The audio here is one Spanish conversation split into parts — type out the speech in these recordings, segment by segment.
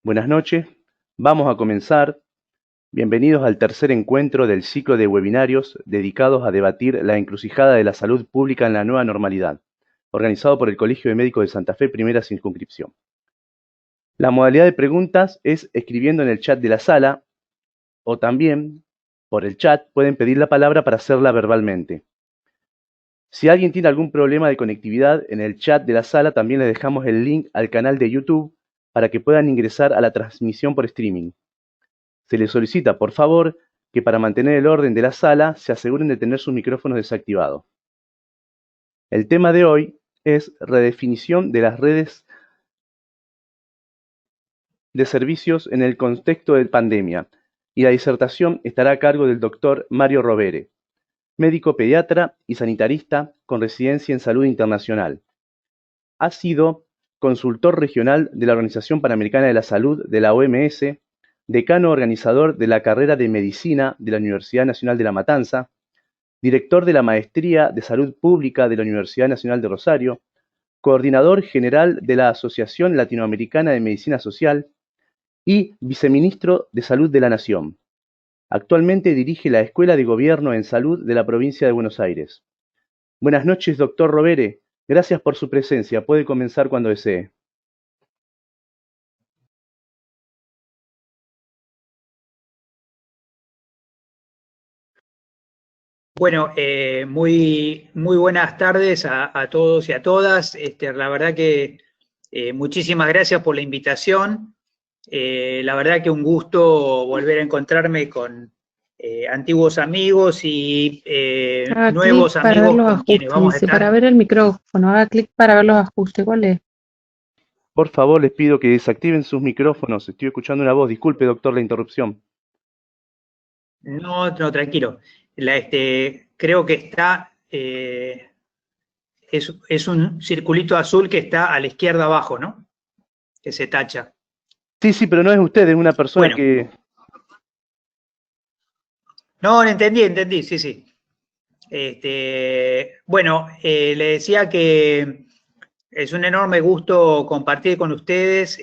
Buenas noches, vamos a comenzar. Bienvenidos al tercer encuentro del ciclo de webinarios dedicados a debatir la encrucijada de la salud pública en la nueva normalidad, organizado por el Colegio de Médicos de Santa Fe, primera circunscripción. La modalidad de preguntas es escribiendo en el chat de la sala o también, por el chat, pueden pedir la palabra para hacerla verbalmente. Si alguien tiene algún problema de conectividad, en el chat de la sala también les dejamos el link al canal de YouTube para que puedan ingresar a la transmisión por streaming. Se les solicita, por favor, que para mantener el orden de la sala se aseguren de tener sus micrófonos desactivados. El tema de hoy es redefinición de las redes de servicios en el contexto de pandemia, y la disertación estará a cargo del doctor Mario Rovere, médico pediatra y sanitarista con residencia en salud internacional. Ha sido consultor regional de la Organización Panamericana de la Salud de la OMS, decano organizador de la carrera de Medicina de la Universidad Nacional de La Matanza, director de la Maestría de Salud Pública de la Universidad Nacional de Rosario, coordinador general de la Asociación Latinoamericana de Medicina Social y viceministro de Salud de la Nación. Actualmente dirige la Escuela de Gobierno en Salud de la provincia de Buenos Aires. Buenas noches, doctor Rovere. Gracias por su presencia. Puede comenzar cuando desee. Bueno, muy buenas tardes a todos y a todas. La verdad que muchísimas gracias por la invitación. La verdad que un gusto volver a encontrarme con antiguos amigos y nuevos amigos con quienes vamos a estar. Para ver el micrófono, haga clic para ver los ajustes. ¿Cuál es? Por favor, les pido que desactiven sus micrófonos. Estoy escuchando una voz. Disculpe, doctor, la interrupción. No, tranquilo. Creo que está, es un circulito azul que está a la izquierda abajo, ¿no? Que se tacha. Sí, pero no es usted, es una persona que... No, entendí, sí. Bueno, le decía que es un enorme gusto compartir con ustedes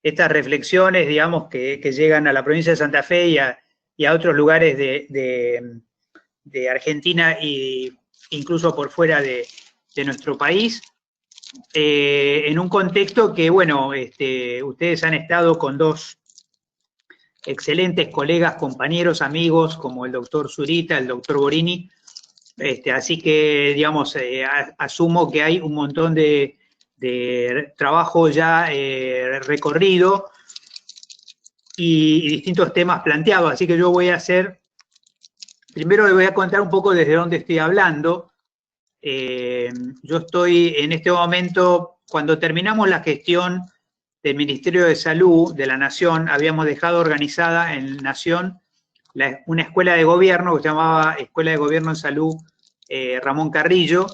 estas reflexiones, digamos, que llegan a la provincia de Santa Fe y a otros lugares de Argentina e incluso por fuera de nuestro país, en un contexto que, bueno, ustedes han estado con dos excelentes colegas, compañeros, amigos, como el doctor Zurita, el doctor Borini, así que, digamos, asumo que hay un montón de trabajo ya recorrido y distintos temas planteados, así que yo voy a hacer, primero les voy a contar un poco desde dónde estoy hablando. Yo estoy en este momento, cuando terminamos la gestión del Ministerio de Salud de la Nación, habíamos dejado organizada en Nación una escuela de gobierno que se llamaba Escuela de Gobierno en Salud Ramón Carrillo,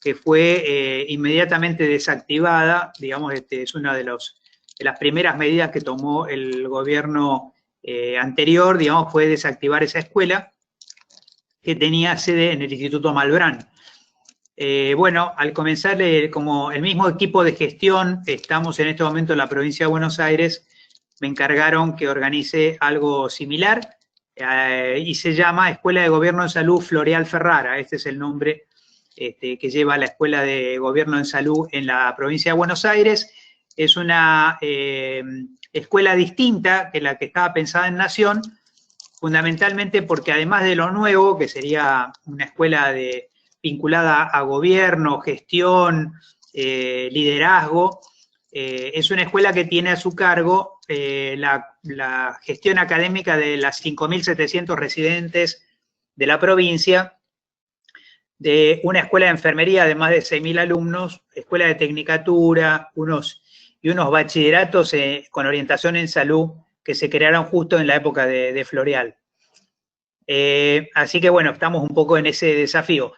que fue inmediatamente desactivada. Digamos, es una de las primeras medidas que tomó el gobierno anterior, digamos, fue desactivar esa escuela que tenía sede en el Instituto Malbrán. Bueno, al comenzar como el mismo equipo de gestión, estamos en este momento en la provincia de Buenos Aires, me encargaron que organice algo similar y se llama Escuela de Gobierno en Salud Floreal Ferrara. Este es el nombre que lleva la Escuela de Gobierno en Salud en la provincia de Buenos Aires. Es una escuela distinta que la que estaba pensada en Nación, fundamentalmente porque además de lo nuevo, que sería una escuela vinculada a gobierno, gestión, liderazgo, es una escuela que tiene a su cargo la gestión académica de las 5.700 residentes de la provincia, de una escuela de enfermería de más de 6.000 alumnos, escuela de tecnicatura, unos bachilleratos con orientación en salud que se crearon justo en la época de Floreal. Así que bueno, estamos un poco en ese desafío.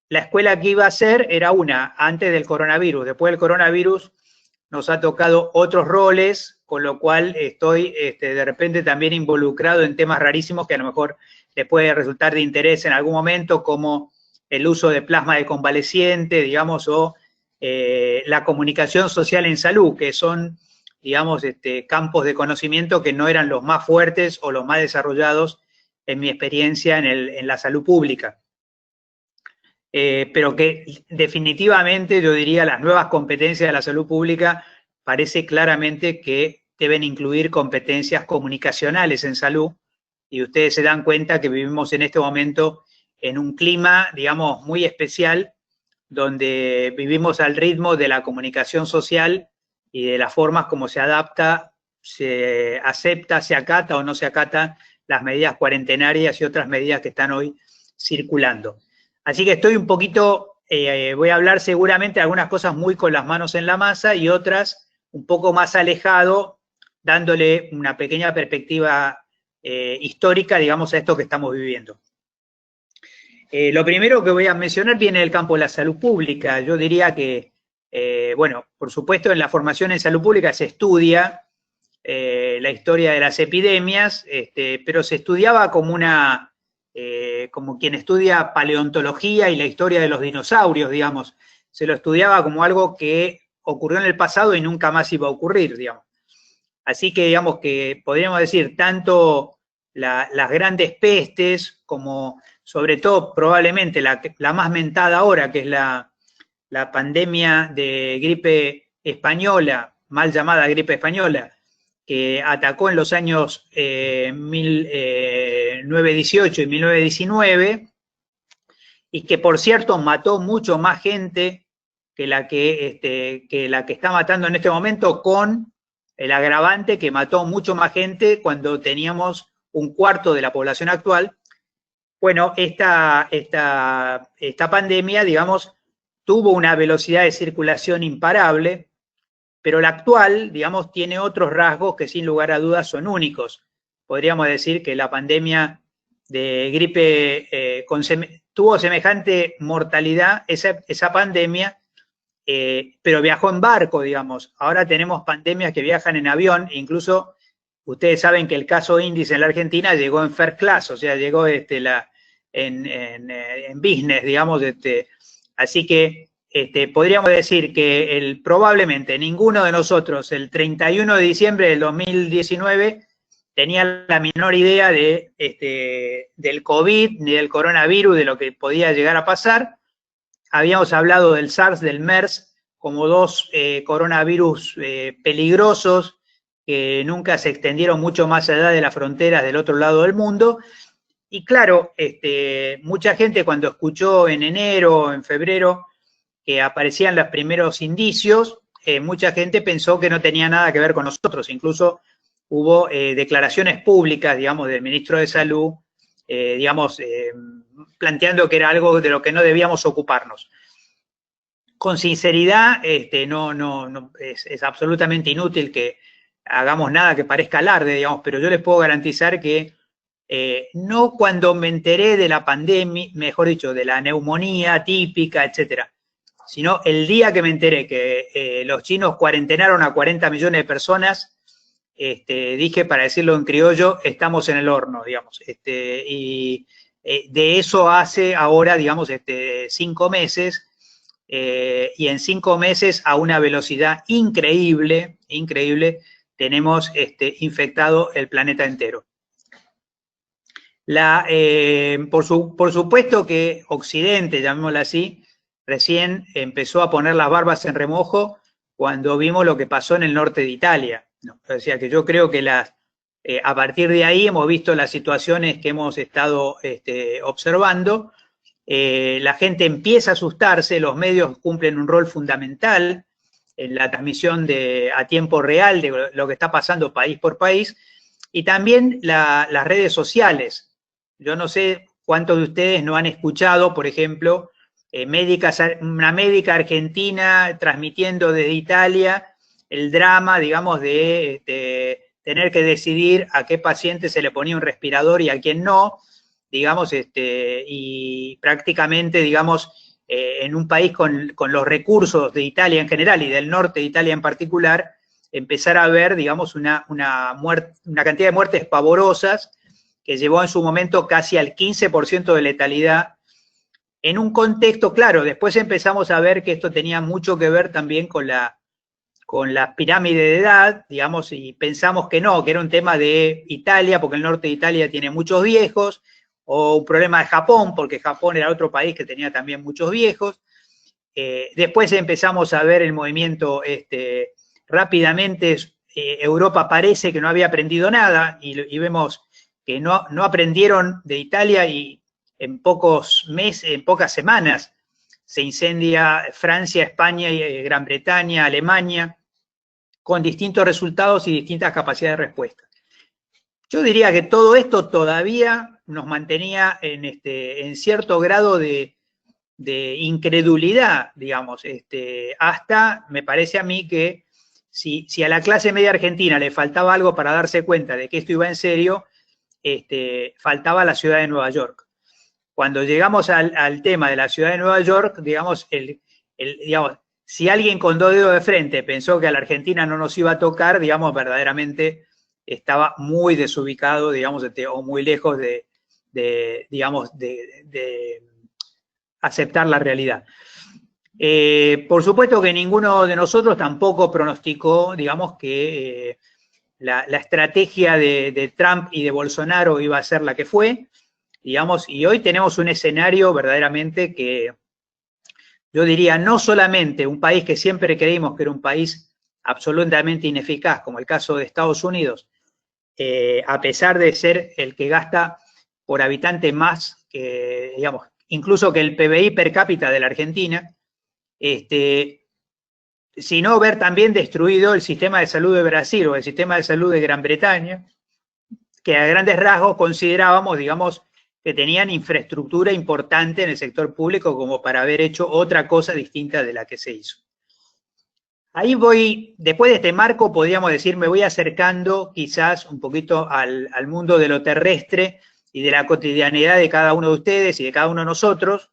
La escuela que iba a ser era una antes del coronavirus. Después del coronavirus nos ha tocado otros roles, con lo cual estoy de repente también involucrado en temas rarísimos que a lo mejor les puede resultar de interés en algún momento, como el uso de plasma de convaleciente, digamos, o la comunicación social en salud, que son digamos, campos de conocimiento que no eran los más fuertes o los más desarrollados en mi experiencia en la salud pública. Pero que definitivamente yo diría las nuevas competencias de la salud pública parece claramente que deben incluir competencias comunicacionales en salud, y ustedes se dan cuenta que vivimos en este momento en un clima, digamos, muy especial, donde vivimos al ritmo de la comunicación social y de las formas como se adapta, se acepta, se acata o no se acata las medidas cuarentenarias y otras medidas que están hoy circulando. Así que estoy un poquito, voy a hablar seguramente de algunas cosas muy con las manos en la masa y otras un poco más alejado, dándole una pequeña perspectiva histórica, digamos, a esto que estamos viviendo. Lo primero que voy a mencionar viene del campo de la salud pública. Yo diría que, bueno, por supuesto en la formación en salud pública se estudia la historia de las epidemias, pero se estudiaba como como quien estudia paleontología y la historia de los dinosaurios, digamos. Se lo estudiaba como algo que ocurrió en el pasado y nunca más iba a ocurrir, digamos. Así que, digamos que podríamos decir, tanto las grandes pestes como, sobre todo, probablemente la más mentada ahora, que es la pandemia de gripe española, mal llamada gripe española, que atacó en los años 1918 y 1919, y que, por cierto, mató mucho más gente que la que está matando en este momento, con el agravante que mató mucho más gente cuando teníamos un cuarto de la población actual. Bueno, esta pandemia, digamos, tuvo una velocidad de circulación imparable, pero la actual, digamos, tiene otros rasgos que sin lugar a dudas son únicos. Podríamos decir que la pandemia de gripe tuvo semejante mortalidad, esa pandemia, pero viajó en barco, digamos. Ahora tenemos pandemias que viajan en avión, incluso ustedes saben que el caso índice en la Argentina llegó en first class, o sea, llegó en business, digamos. Así que podríamos decir que probablemente ninguno de nosotros el 31 de diciembre del 2019 tenía la menor idea del COVID ni del coronavirus, de lo que podía llegar a pasar. Habíamos hablado del SARS, del MERS, como dos coronavirus peligrosos que nunca se extendieron mucho más allá de las fronteras del otro lado del mundo. Y claro, mucha gente cuando escuchó en enero o en febrero que aparecían los primeros indicios, mucha gente pensó que no tenía nada que ver con nosotros. Incluso hubo declaraciones públicas, digamos, del ministro de Salud, digamos, planteando que era algo de lo que no debíamos ocuparnos. Con sinceridad, es absolutamente inútil que hagamos nada que parezca alarde, digamos, pero yo les puedo garantizar que no cuando me enteré de la pandemia, mejor dicho, de la neumonía típica, etcétera, sino el día que me enteré que los chinos cuarentenaron a 40 millones de personas, dije, para decirlo en criollo, estamos en el horno, digamos. Y de eso hace ahora, digamos, 5 meses, y en 5 meses a una velocidad increíble, tenemos infectado el planeta entero. Por supuesto que Occidente, llamémoslo así, recién empezó a poner las barbas en remojo cuando vimos lo que pasó en el norte de Italia, ¿no? O sea que yo creo que a partir de ahí hemos visto las situaciones que hemos estado observando. La gente empieza a asustarse, los medios cumplen un rol fundamental en la transmisión a tiempo real de lo que está pasando país por país, y también las redes sociales. Yo no sé cuántos de ustedes no han escuchado, por ejemplo, una médica argentina transmitiendo desde Italia el drama, digamos, de tener que decidir a qué paciente se le ponía un respirador y a quién no, digamos, y prácticamente, digamos, en un país con los recursos de Italia en general y del norte de Italia en particular, empezar a ver, digamos, una cantidad de muertes pavorosas que llevó en su momento casi al 15% de letalidad, en un contexto, claro, después empezamos a ver que esto tenía mucho que ver también con la con la pirámide de edad, digamos, y pensamos que no, que era un tema de Italia, porque el norte de Italia tiene muchos viejos, o un problema de Japón, porque Japón era otro país que tenía también muchos viejos. Después empezamos a ver el movimiento rápidamente. Europa parece que no había aprendido nada, y vemos que no aprendieron de Italia, y en pocos meses, en pocas semanas, se incendia Francia, España, Gran Bretaña, Alemania, con distintos resultados y distintas capacidades de respuesta. Yo diría que todo esto todavía nos mantenía en cierto grado de incredulidad, digamos, hasta, me parece a mí que si a la clase media argentina le faltaba algo para darse cuenta de que esto iba en serio, faltaba la ciudad de Nueva York. Cuando llegamos al tema de la ciudad de Nueva York, digamos, digamos, si alguien con 2 dedos de frente pensó que a la Argentina no nos iba a tocar, digamos, verdaderamente estaba muy desubicado, digamos, o muy lejos digamos, de aceptar la realidad. Por supuesto que ninguno de nosotros tampoco pronosticó, digamos, que la estrategia de Trump y de Bolsonaro iba a ser la que fue, digamos, y hoy tenemos un escenario verdaderamente que yo diría, no solamente un país que siempre creímos que era un país absolutamente ineficaz, como el caso de Estados Unidos, a pesar de ser el que gasta por habitante más, digamos, incluso que el PBI per cápita de la Argentina, sino ver también destruido el sistema de salud de Brasil o el sistema de salud de Gran Bretaña, que a grandes rasgos considerábamos, digamos, que tenían infraestructura importante en el sector público como para haber hecho otra cosa distinta de la que se hizo. Ahí voy, después de este marco, podríamos decir, me voy acercando quizás un poquito al mundo de lo terrestre y de la cotidianidad de cada uno de ustedes y de cada uno de nosotros,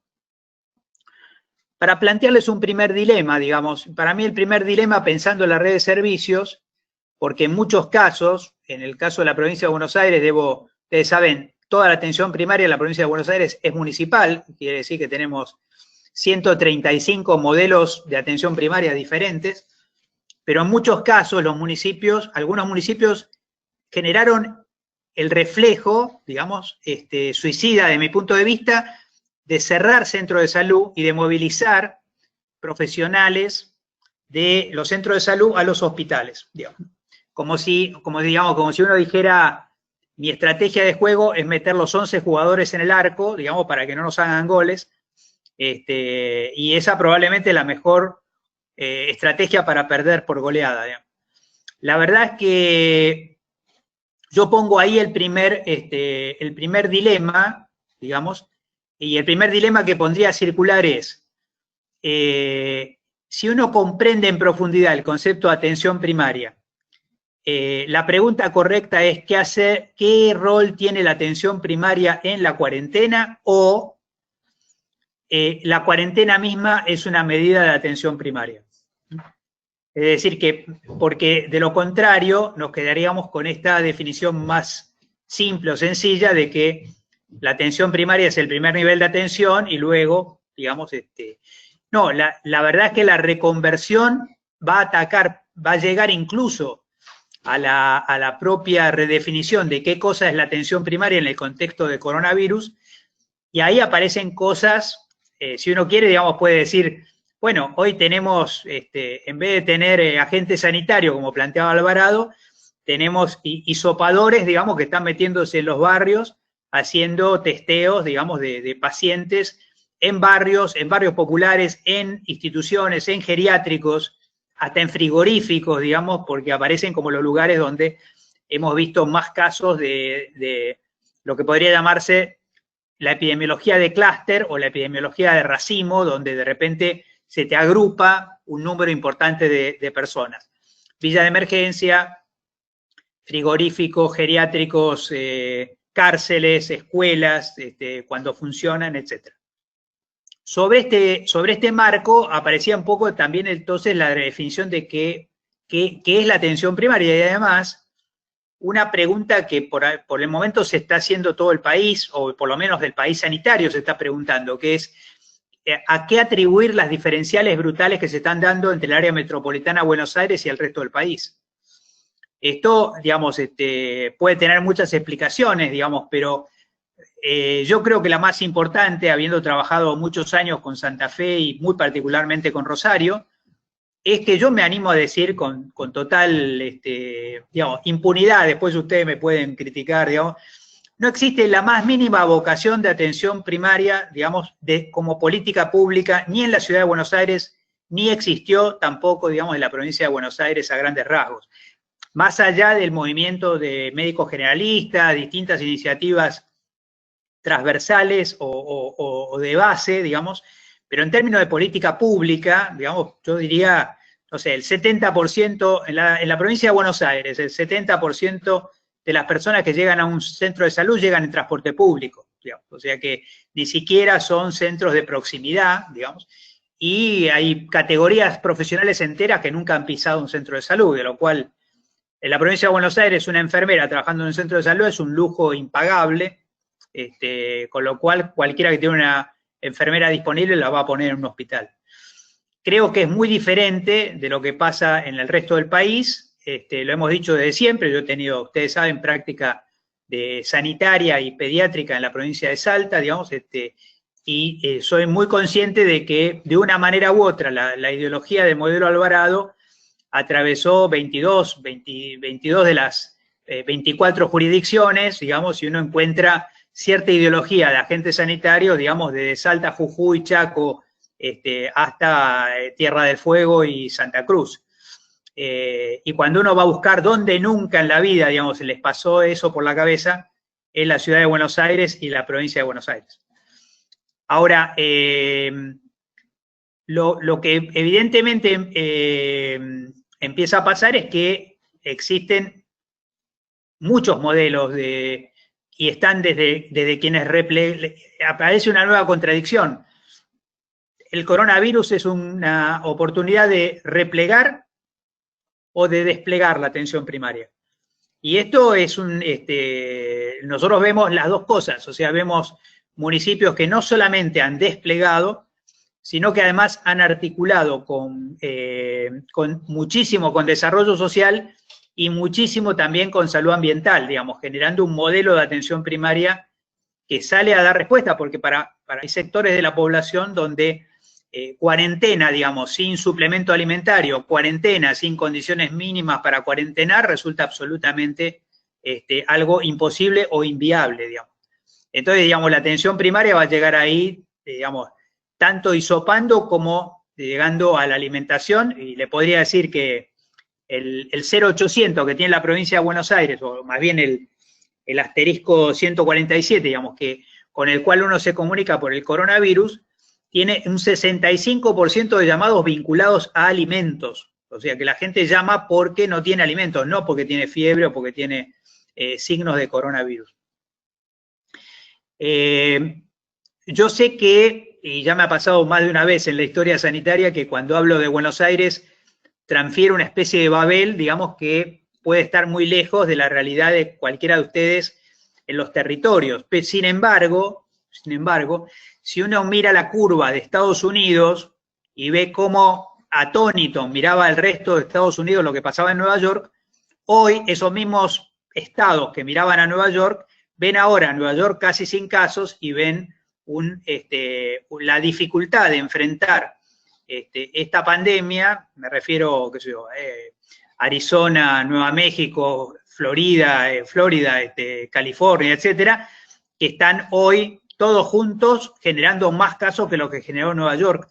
para plantearles un primer dilema, digamos. Para mí el primer dilema, pensando en la red de servicios, porque en muchos casos, en el caso de la provincia de Buenos Aires, ustedes saben, toda la atención primaria en la provincia de Buenos Aires es municipal, quiere decir que tenemos 135 modelos de atención primaria diferentes, pero en muchos casos los municipios, algunos municipios generaron el reflejo, digamos, suicida de mi punto de vista, de cerrar centros de salud y de movilizar profesionales de los centros de salud a los hospitales, digamos. Como si uno dijera, mi estrategia de juego es meter los 11 jugadores en el arco, digamos, para que no nos hagan goles, y esa probablemente es la mejor estrategia para perder por goleada, digamos. La verdad es que yo pongo ahí el primer dilema, digamos, y el primer dilema que pondría a circular es, si uno comprende en profundidad el concepto de atención primaria, la pregunta correcta es ¿qué rol tiene la atención primaria en la cuarentena? O la cuarentena misma es una medida de atención primaria. Es decir, que porque de lo contrario nos quedaríamos con esta definición más simple o sencilla de que la atención primaria es el primer nivel de atención y luego, digamos, no, la verdad es que la reconversión va a llegar incluso a la propia redefinición de qué cosa es la atención primaria en el contexto de coronavirus, y ahí aparecen cosas, si uno quiere, digamos, puede decir, bueno, hoy tenemos, en vez de tener agentes sanitarios, como planteaba Alvarado, tenemos hisopadores, digamos, que están metiéndose en los barrios, haciendo testeos, digamos, de pacientes en barrios populares, en instituciones, en geriátricos, hasta en frigoríficos, digamos, porque aparecen como los lugares donde hemos visto más casos de lo que podría llamarse la epidemiología de clúster o la epidemiología de racimo, donde de repente se te agrupa un número importante de personas. Villa de emergencia, frigoríficos, geriátricos, cárceles, escuelas, cuando funcionan, etc. Sobre este marco aparecía un poco también entonces la definición de qué es la atención primaria, y además una pregunta que por el momento se está haciendo todo el país, o por lo menos del país sanitario se está preguntando, que es a qué atribuir las diferenciales brutales que se están dando entre el área metropolitana de Buenos Aires y el resto del país. Esto, digamos, puede tener muchas explicaciones, digamos, pero yo creo que la más importante, habiendo trabajado muchos años con Santa Fe y muy particularmente con Rosario, es que yo me animo a decir con total, digamos, impunidad, después ustedes me pueden criticar, digamos, no existe la más mínima vocación de atención primaria, digamos, como política pública, ni en la ciudad de Buenos Aires, ni existió tampoco, digamos, en la provincia de Buenos Aires a grandes rasgos. Más allá del movimiento de médicos generalistas, distintas iniciativas transversales o de base, digamos, pero en términos de política pública, digamos, yo diría, no sé, el 70%, en la provincia de Buenos Aires, el 70% de las personas que llegan a un centro de salud llegan en transporte público, digamos, o sea que ni siquiera son centros de proximidad, digamos, y hay categorías profesionales enteras que nunca han pisado un centro de salud, de lo cual en la provincia de Buenos Aires una enfermera trabajando en un centro de salud es un lujo impagable, con lo cual cualquiera que tiene una enfermera disponible la va a poner en un hospital. Creo que es muy diferente de lo que pasa en el resto del país, lo hemos dicho desde siempre, yo he tenido, ustedes saben, práctica de sanitaria y pediátrica en la provincia de Salta, digamos, y soy muy consciente de que de una manera u otra la ideología del modelo Alvarado atravesó 22 de las 24 jurisdicciones, digamos, y uno encuentra cierta ideología de agentes sanitarios, digamos, desde Salta, Jujuy, Chaco, hasta Tierra del Fuego y Santa Cruz. Y cuando uno va a buscar dónde nunca en la vida, digamos, se les pasó eso por la cabeza, es la ciudad de Buenos Aires y la provincia de Buenos Aires. Ahora, lo que evidentemente empieza a pasar es que existen muchos modelos y están desde quienes aparece una nueva contradicción. El coronavirus es una oportunidad de replegar o de desplegar la atención primaria. Y esto es nosotros vemos las dos cosas, o sea, vemos municipios que no solamente han desplegado, sino que además han articulado con muchísimo con desarrollo social y muchísimo también con salud ambiental, digamos, generando un modelo de atención primaria que sale a dar respuesta, porque hay sectores de la población donde cuarentena, digamos, sin suplemento alimentario, cuarentena sin condiciones mínimas para cuarentenar, resulta absolutamente algo imposible o inviable, digamos. Entonces, digamos, la atención primaria va a llegar ahí, digamos, tanto hisopando como llegando a la alimentación, y le podría decir que el 0800 que tiene la provincia de Buenos Aires, o más bien el asterisco 147, digamos, con el cual uno se comunica por el coronavirus, tiene un 65% de llamados vinculados a alimentos. O sea, que la gente llama porque no tiene alimentos, no porque tiene fiebre o porque tiene signos de coronavirus. Yo sé que, y ya me ha pasado más de una vez en la historia sanitaria, que cuando hablo de Buenos Aires transfiero una especie de Babel, digamos, que puede estar muy lejos de la realidad de cualquiera de ustedes en los territorios. Pero, sin embargo, si uno mira la curva de Estados Unidos y ve cómo atónito miraba el resto de Estados Unidos lo que pasaba en Nueva York, hoy esos mismos estados que miraban a Nueva York ven ahora a Nueva York casi sin casos y ven la dificultad de enfrentar esta pandemia, me refiero, qué sé yo, Arizona, Nueva México, Florida, California, etcétera, que están hoy todos juntos generando más casos que lo que generó Nueva York.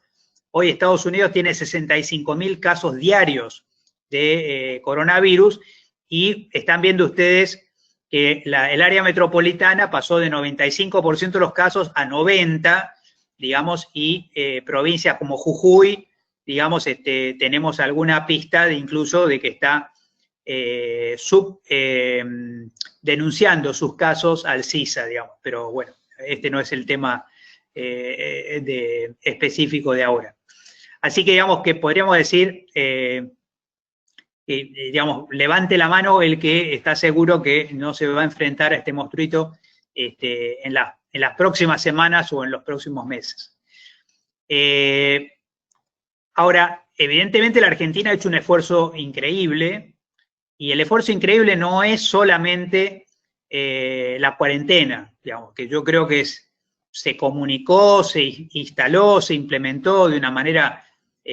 Hoy Estados Unidos tiene 65.000 casos diarios de coronavirus y están viendo ustedes que el área metropolitana pasó de 95% de los casos a 90%, digamos, y provincias como Jujuy, digamos, tenemos alguna pista incluso de que está denunciando sus casos al CISA, digamos, pero bueno, este no es el tema específico de ahora. Así que digamos que podríamos decir, digamos, levante la mano el que está seguro que no se va a enfrentar a este monstruito en las próximas semanas o en los próximos meses. Ahora, evidentemente la Argentina ha hecho un esfuerzo increíble, y el esfuerzo increíble no es solamente la cuarentena, digamos, que yo creo que se comunicó, se instaló, se implementó de una manera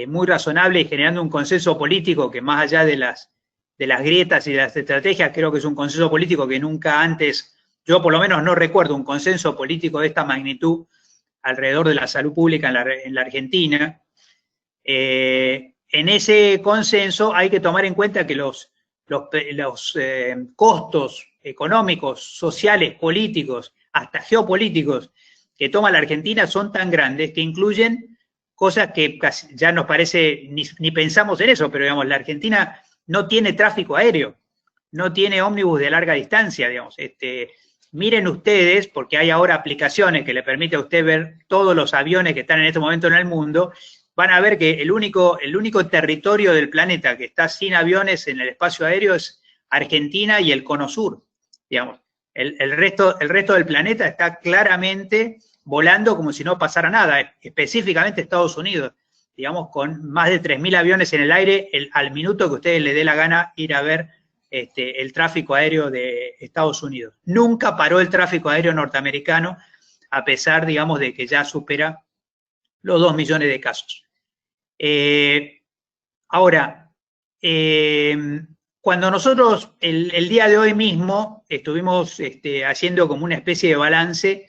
muy razonable y generando un consenso político que, más allá de las grietas y de las estrategias, creo que es un consenso político que nunca antes, yo por lo menos no recuerdo un consenso político de esta magnitud alrededor de la salud pública en la Argentina. En ese consenso hay que tomar en cuenta que los costos económicos, sociales, políticos, hasta geopolíticos que toma la Argentina son tan grandes que incluyen cosas que casi ya nos parece, ni pensamos en eso, pero digamos, la Argentina no tiene tráfico aéreo, no tiene ómnibus de larga distancia, digamos. Miren ustedes, porque hay ahora aplicaciones que le permite a usted ver todos los aviones que están en este momento en el mundo, van a ver que el único territorio del planeta que está sin aviones en el espacio aéreo es Argentina y el Cono Sur, digamos. El resto del planeta está claramente volando como si no pasara nada, específicamente Estados Unidos, digamos, con más de 3.000 aviones en el aire al minuto que a ustedes les dé la gana ir a ver el tráfico aéreo de Estados Unidos. Nunca paró el tráfico aéreo norteamericano, a pesar, digamos, de que ya supera los 2 millones de casos. Ahora, cuando nosotros el día de hoy mismo estuvimos haciendo como una especie de balance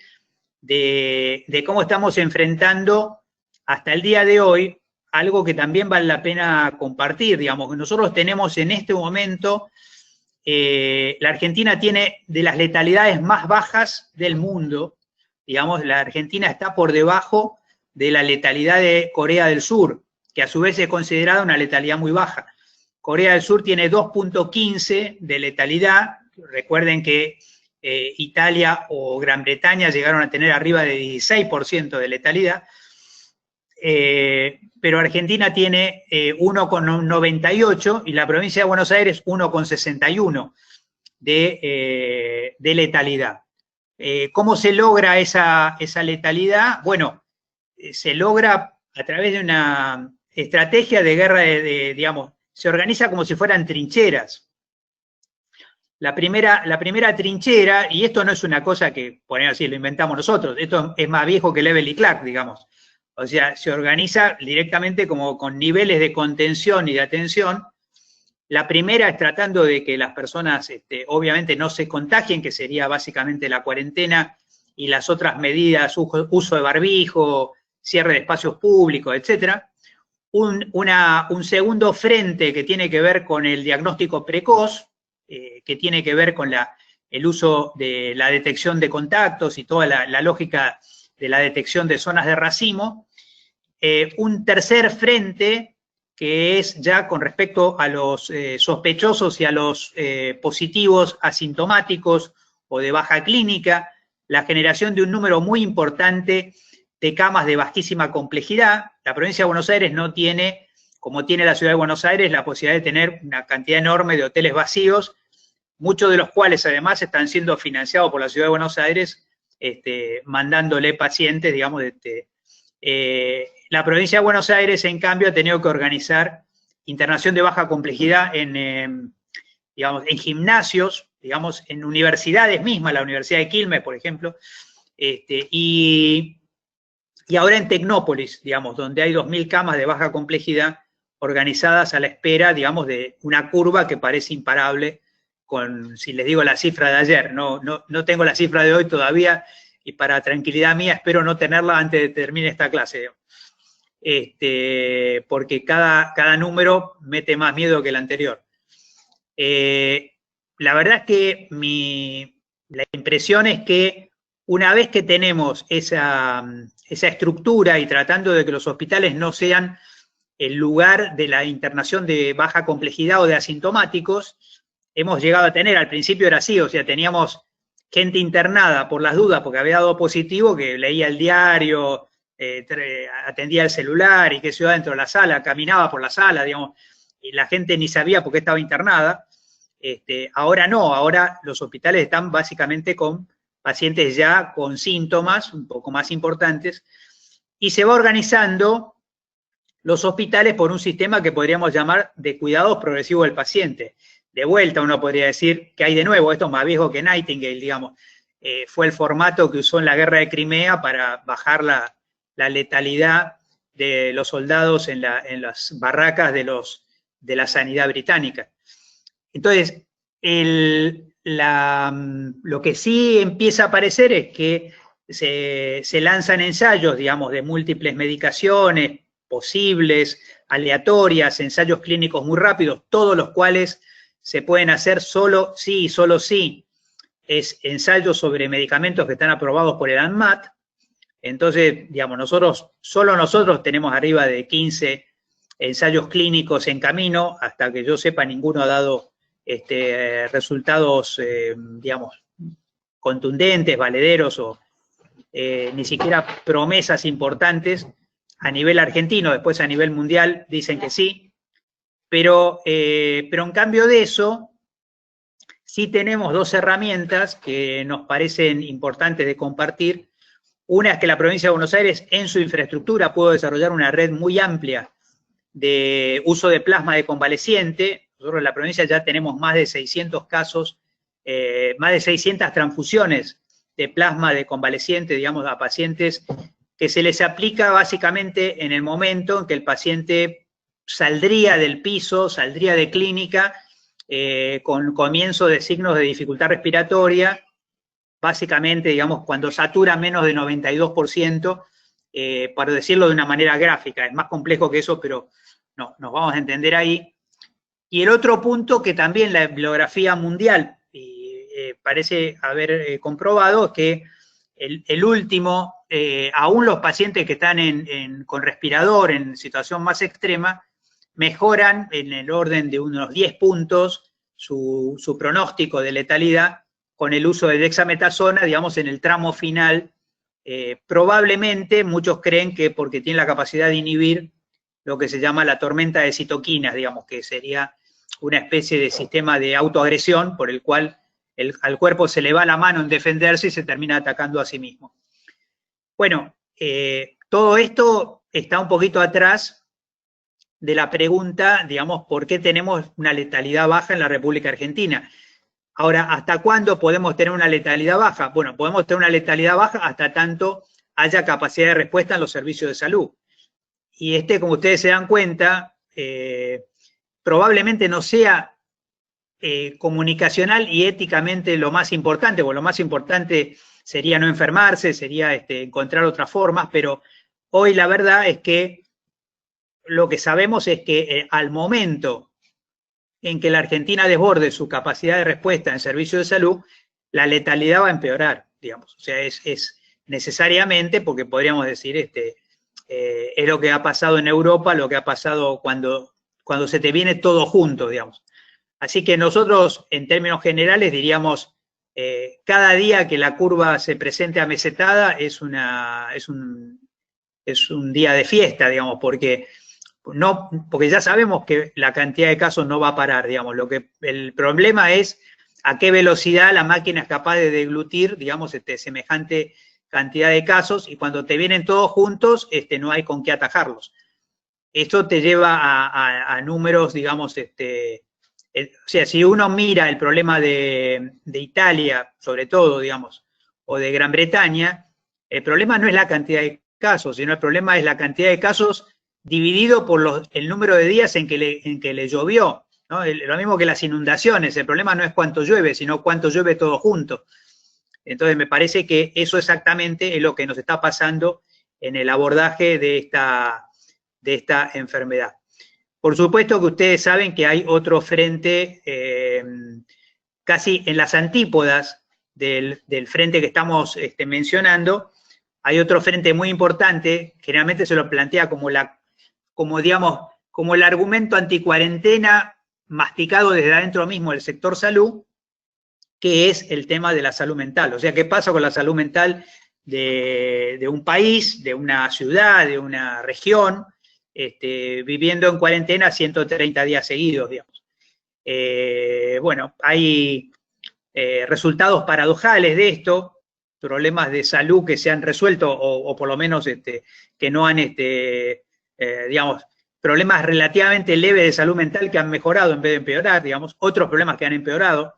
de cómo estamos enfrentando hasta el día de hoy algo que también vale la pena compartir, digamos, que nosotros tenemos en este momento, la Argentina tiene de las letalidades más bajas del mundo, digamos, la Argentina está por debajo de la letalidad de Corea del Sur, que a su vez es considerada una letalidad muy baja. Corea del Sur tiene 2.15 de letalidad. Recuerden que Italia o Gran Bretaña llegaron a tener arriba de 16% de letalidad, pero Argentina tiene 1,98 y la provincia de Buenos Aires 1,61 de letalidad. ¿Cómo se logra esa letalidad? Bueno, se logra a través de una estrategia de guerra, digamos, se organiza como si fueran trincheras. La primera trinchera, y esto no es una cosa que, poner así, lo inventamos nosotros, esto es más viejo que Lebel y Clark, digamos. O sea, se organiza directamente como con niveles de contención y de atención. La primera es tratando de que las personas, obviamente, no se contagien, que sería básicamente la cuarentena y las otras medidas, uso de barbijo, cierre de espacios públicos, etcétera. Un segundo frente que tiene que ver con el diagnóstico precoz, que tiene que ver con el uso de la detección de contactos y toda la lógica de la detección de zonas de racimo. Un tercer frente que es ya con respecto a los sospechosos y a los positivos asintomáticos o de baja clínica, la generación de un número muy importante de camas de bajísima complejidad. La provincia de Buenos Aires no tiene, como tiene la ciudad de Buenos Aires, la posibilidad de tener una cantidad enorme de hoteles vacíos, muchos de los cuales además están siendo financiados por la ciudad de Buenos Aires, mandándole pacientes, digamos, la provincia de Buenos Aires, en cambio, ha tenido que organizar internación de baja complejidad digamos, en gimnasios, digamos, en universidades mismas, la Universidad de Quilmes, por ejemplo, y ahora en Tecnópolis, digamos, donde hay 2.000 camas de baja complejidad organizadas a la espera, digamos, de una curva que parece imparable si les digo la cifra de ayer. No tengo la cifra de hoy todavía, y para tranquilidad mía espero no tenerla antes de que termine esta clase. Porque cada número mete más miedo que el anterior. La verdad es que la impresión es que una vez que tenemos esa estructura y tratando de que los hospitales no sean el lugar de la internación de baja complejidad o de asintomáticos, hemos llegado a tener, al principio era así, o sea, teníamos gente internada por las dudas porque había dado positivo, que leía el diario, atendía el celular y que se iba dentro de la sala, caminaba por la sala, digamos, y la gente ni sabía por qué estaba internada. Ahora no, ahora los hospitales están básicamente con pacientes ya con síntomas un poco más importantes, y se va organizando los hospitales por un sistema que podríamos llamar de cuidados progresivos del paciente. De vuelta uno podría decir que hay de nuevo, esto es más viejo que Nightingale, digamos, fue el formato que usó en la guerra de Crimea para bajar la letalidad de los soldados en las barracas de la sanidad británica. Entonces, lo que sí empieza a aparecer es que se lanzan ensayos, digamos, de múltiples medicaciones posibles, aleatorias, ensayos clínicos muy rápidos, todos los cuales se pueden hacer solo sí y solo sí. Es ensayos sobre medicamentos que están aprobados por el ANMAT. Entonces, digamos, solo nosotros tenemos arriba de 15 ensayos clínicos en camino, hasta que yo sepa ninguno ha dado resultados, digamos, contundentes, valederos o ni siquiera promesas importantes a nivel argentino. Después a nivel mundial dicen que sí, pero en cambio de eso, sí tenemos dos herramientas que nos parecen importantes de compartir. Una es que la provincia de Buenos Aires, en su infraestructura, pudo desarrollar una red muy amplia de uso de plasma de convaleciente. Nosotros en la provincia ya tenemos más de 600 casos, más de 600 transfusiones de plasma de convaleciente, digamos, a pacientes que se les aplica básicamente en el momento en que el paciente saldría del piso, saldría de clínica, con comienzo de signos de dificultad respiratoria, básicamente, digamos, cuando satura menos de 92%, para decirlo de una manera gráfica. Es más complejo que eso, pero no, nos vamos a entender ahí. Y el otro punto que también la bibliografía mundial parece haber comprobado es que el último, aún los pacientes que están con respirador en situación más extrema, mejoran en el orden de unos 10 puntos su pronóstico de letalidad con el uso de dexametasona, digamos, en el tramo final. Probablemente muchos creen que porque tiene la capacidad de inhibir lo que se llama la tormenta de citoquinas, digamos, que sería una especie de sistema de autoagresión por el cual al cuerpo se le va la mano en defenderse y se termina atacando a sí mismo. Bueno, todo esto está un poquito atrás de la pregunta, digamos, ¿por qué tenemos una letalidad baja en la República Argentina? Ahora, ¿hasta cuándo podemos tener una letalidad baja? Bueno, podemos tener una letalidad baja hasta tanto haya capacidad de respuesta en los servicios de salud. Y como ustedes se dan cuenta, probablemente no sea comunicacional y éticamente lo más importante, o lo más importante sería no enfermarse, sería encontrar otras formas, pero hoy la verdad es que lo que sabemos es que al momento en que la Argentina desborde su capacidad de respuesta en servicios de salud, la letalidad va a empeorar, digamos. O sea, es necesariamente, porque podríamos decir, es lo que ha pasado en Europa, lo que ha pasado cuando se te viene todo junto, digamos. Así que nosotros, en términos generales, diríamos, cada día que la curva se presente amesetada es un día de fiesta, digamos, porque ya sabemos que la cantidad de casos no va a parar, digamos. El problema es a qué velocidad la máquina es capaz de deglutir, digamos, semejante cantidad de casos, y cuando te vienen todos juntos, no hay con qué atajarlos. Esto te lleva a números, digamos, o sea, si uno mira el problema de Italia, sobre todo, digamos, o de Gran Bretaña, el problema no es la cantidad de casos, sino el problema es la cantidad de casos dividido por el número de días en que le llovió, ¿no? Lo mismo que las inundaciones, el problema no es cuánto llueve, sino cuánto llueve todo junto. Entonces me parece que eso exactamente es lo que nos está pasando en el abordaje de esta enfermedad. Por supuesto que ustedes saben que hay otro frente casi en las antípodas del frente que estamos mencionando. Hay otro frente muy importante, generalmente se lo plantea como el argumento anticuarentena masticado desde adentro mismo del sector salud, que es el tema de la salud mental. O sea, ¿qué pasa con la salud mental de un país, de una ciudad, de una región, viviendo en cuarentena 130 días seguidos, digamos? Bueno, hay resultados paradojales de esto. problemas de salud que se han resuelto o por lo menos que no han, digamos, problemas relativamente leves de salud mental que han mejorado en vez de empeorar, digamos, otros problemas que han empeorado,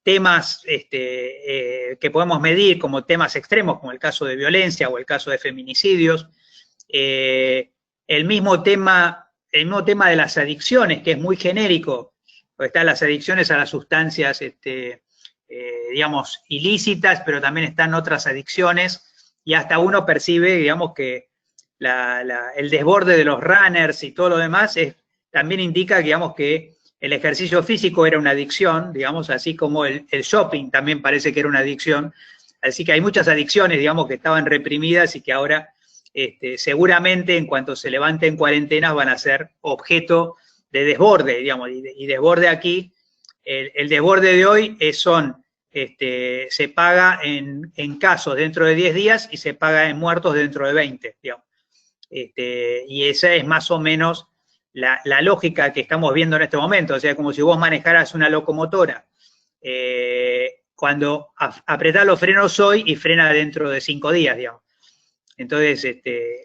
temas que podemos medir como temas extremos, como el caso de violencia o el caso de feminicidios, el mismo tema de las adicciones, que es muy genérico, porque están las adicciones a las sustancias, digamos, ilícitas, pero también están otras adicciones, y hasta uno percibe, digamos, que el desborde de los runners y todo lo demás también indica, digamos, que el ejercicio físico era una adicción, digamos, así como el shopping también parece que era una adicción. Así que hay muchas adicciones, digamos, que estaban reprimidas y que ahora seguramente en cuanto se levanten cuarentenas van a ser objeto de desborde, digamos, y desborde aquí, el desborde de hoy se paga en casos dentro de 10 días y se paga en muertos dentro de 20, digamos. Y esa es más o menos la lógica que estamos viendo en este momento. O sea, como si vos manejaras una locomotora, cuando apretás los frenos hoy y frena dentro de 5 días, digamos. Entonces,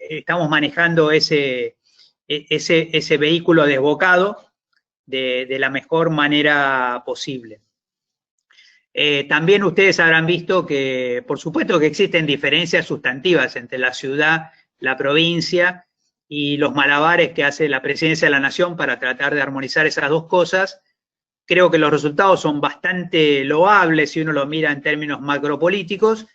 estamos manejando ese vehículo desbocado de la mejor manera posible. También ustedes habrán visto que, por supuesto que existen diferencias sustantivas entre la ciudad, la provincia y los malabares que hace la Presidencia de la Nación para tratar de armonizar esas dos cosas. Creo que los resultados son bastante loables si uno lo mira en términos macropolíticos.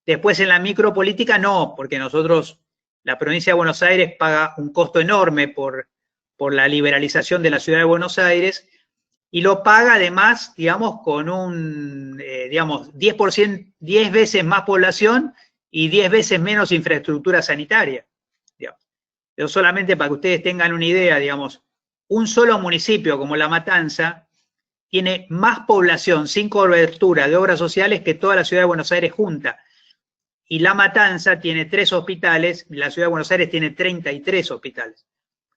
Después en la micropolítica no, porque la provincia de Buenos Aires paga un costo enorme por la liberalización de la ciudad de Buenos Aires, y lo paga además, digamos, con digamos, 10 veces más población y 10 veces menos infraestructura sanitaria. Digamos. Pero solamente para que ustedes tengan una idea, digamos, un solo municipio como La Matanza tiene más población sin cobertura de obras sociales que toda la ciudad de Buenos Aires junta. Y La Matanza tiene 3 hospitales, y la ciudad de Buenos Aires tiene 33 hospitales.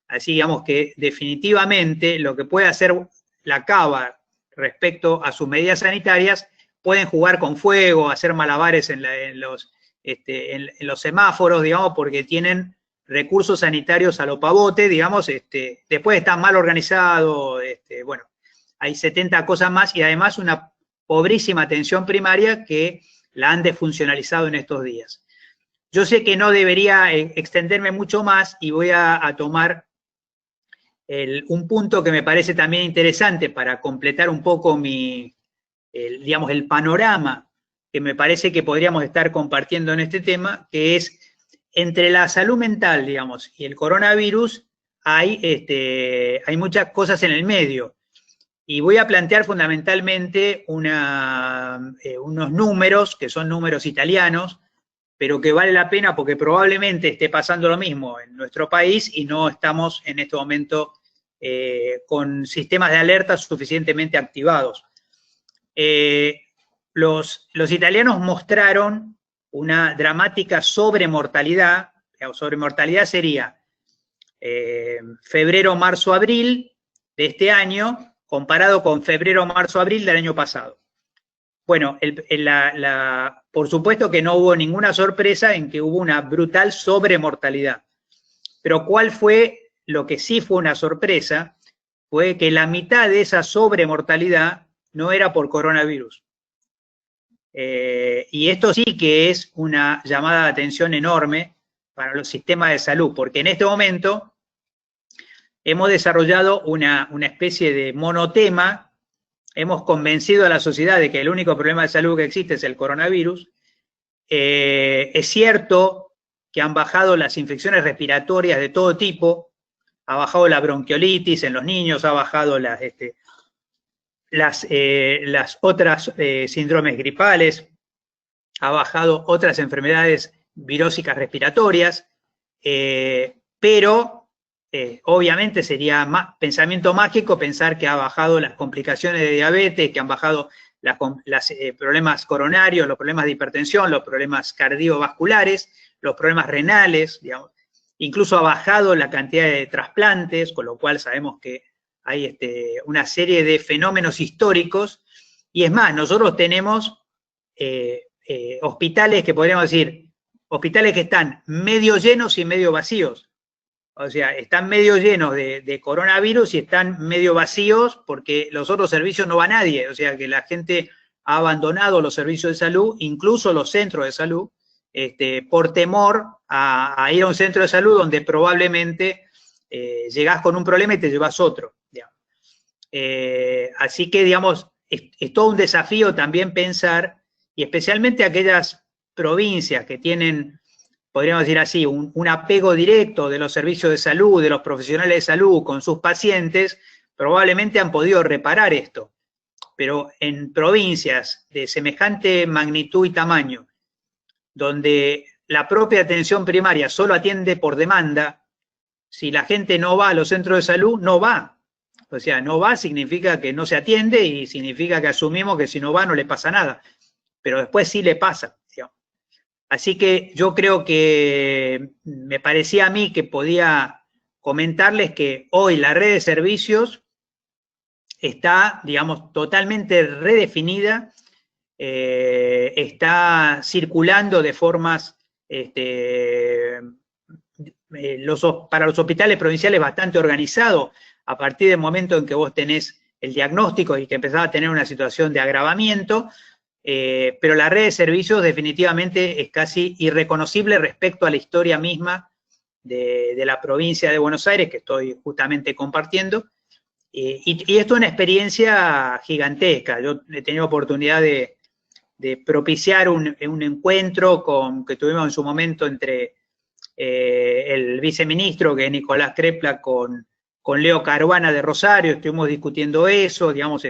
Así, digamos que definitivamente lo que puede hacer la Cava respecto a sus medidas sanitarias, pueden jugar con fuego, hacer malabares en los semáforos, digamos, porque tienen recursos sanitarios a lo pavote, digamos, después está mal organizado, bueno, hay 70 cosas más y además una pobrísima atención primaria que la han desfuncionalizado en estos días. Yo sé que no debería extenderme mucho más y voy a tomar un punto que me parece también interesante para completar un poco digamos, el panorama que me parece que podríamos estar compartiendo en este tema, que es entre la salud mental, digamos, y el coronavirus hay muchas cosas en el medio. Y voy a plantear fundamentalmente unos números, que son números italianos, pero que vale la pena porque probablemente esté pasando lo mismo en nuestro país y no estamos en este momento con sistemas de alerta suficientemente activados. Los italianos mostraron una dramática sobremortalidad. La sobremortalidad sería febrero, marzo, abril de este año comparado con febrero, marzo, abril del año pasado. Bueno, por supuesto que no hubo ninguna sorpresa en que hubo una brutal sobremortalidad. Pero ¿cuál fue lo que sí fue una sorpresa? Fue que la mitad de esa sobremortalidad no era por coronavirus. Y esto sí que es una llamada de atención enorme para los sistemas de salud, porque en este momento hemos desarrollado una especie de monotema. Hemos convencido a la sociedad de que el único problema de salud que existe es el coronavirus. Es cierto que han bajado las infecciones respiratorias de todo tipo, ha bajado la bronquiolitis en los niños, ha bajado las otras síndromes gripales, ha bajado otras enfermedades virósicas respiratorias, pero obviamente sería pensamiento mágico pensar que ha bajado las complicaciones de diabetes, que han bajado los problemas coronarios, los problemas de hipertensión, los problemas cardiovasculares, los problemas renales, digamos. Incluso ha bajado la cantidad de trasplantes, con lo cual sabemos que hay una serie de fenómenos históricos. Y es más, nosotros tenemos hospitales que podríamos decir, hospitales que están medio llenos y medio vacíos. O sea, están medio llenos de coronavirus y están medio vacíos porque los otros servicios no va nadie. O sea, que la gente ha abandonado los servicios de salud, incluso los centros de salud, por temor a ir a un centro de salud donde probablemente llegás con un problema y te llevas otro. Así que, digamos, es todo un desafío también pensar, y especialmente aquellas provincias que tienen, podríamos decir así, un apego directo de los servicios de salud, de los profesionales de salud con sus pacientes, probablemente han podido reparar esto. Pero en provincias de semejante magnitud y tamaño, donde la propia atención primaria solo atiende por demanda, si la gente no va a los centros de salud, no va. O sea, no va significa que no se atiende y significa que asumimos que si no va no le pasa nada. Pero después sí le pasa. Así que yo creo que me parecía a mí que podía comentarles que hoy la red de servicios está, digamos, totalmente redefinida, está circulando de formas, para los hospitales provinciales bastante organizado, a partir del momento en que vos tenés el diagnóstico y que empezás a tener una situación de agravamiento, pero la red de servicios definitivamente es casi irreconocible respecto a la historia misma de la provincia de Buenos Aires, que estoy justamente compartiendo, y esto es una experiencia gigantesca. Yo he tenido oportunidad de propiciar un encuentro que tuvimos en su momento entre el viceministro, que es Nicolás Crepla, con Leo Caruana de Rosario. Estuvimos discutiendo eso, digamos,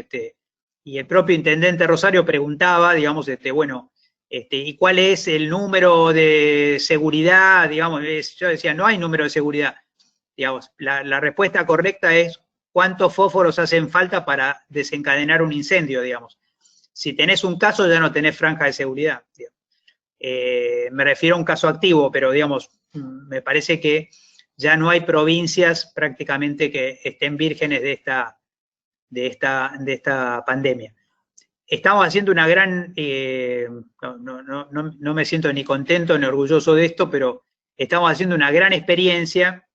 y el propio intendente de Rosario preguntaba, digamos, bueno, ¿y cuál es el número de seguridad? Digamos, yo decía, no hay número de seguridad. Digamos, la respuesta correcta es cuántos fósforos hacen falta para desencadenar un incendio, digamos. Si tenés un caso, ya no tenés franja de seguridad. Me refiero a un caso activo, pero, digamos, me parece que ya no hay provincias prácticamente que estén vírgenes de esta pandemia. Estamos haciendo una gran, no me siento ni contento ni orgulloso de esto, pero estamos haciendo una gran experiencia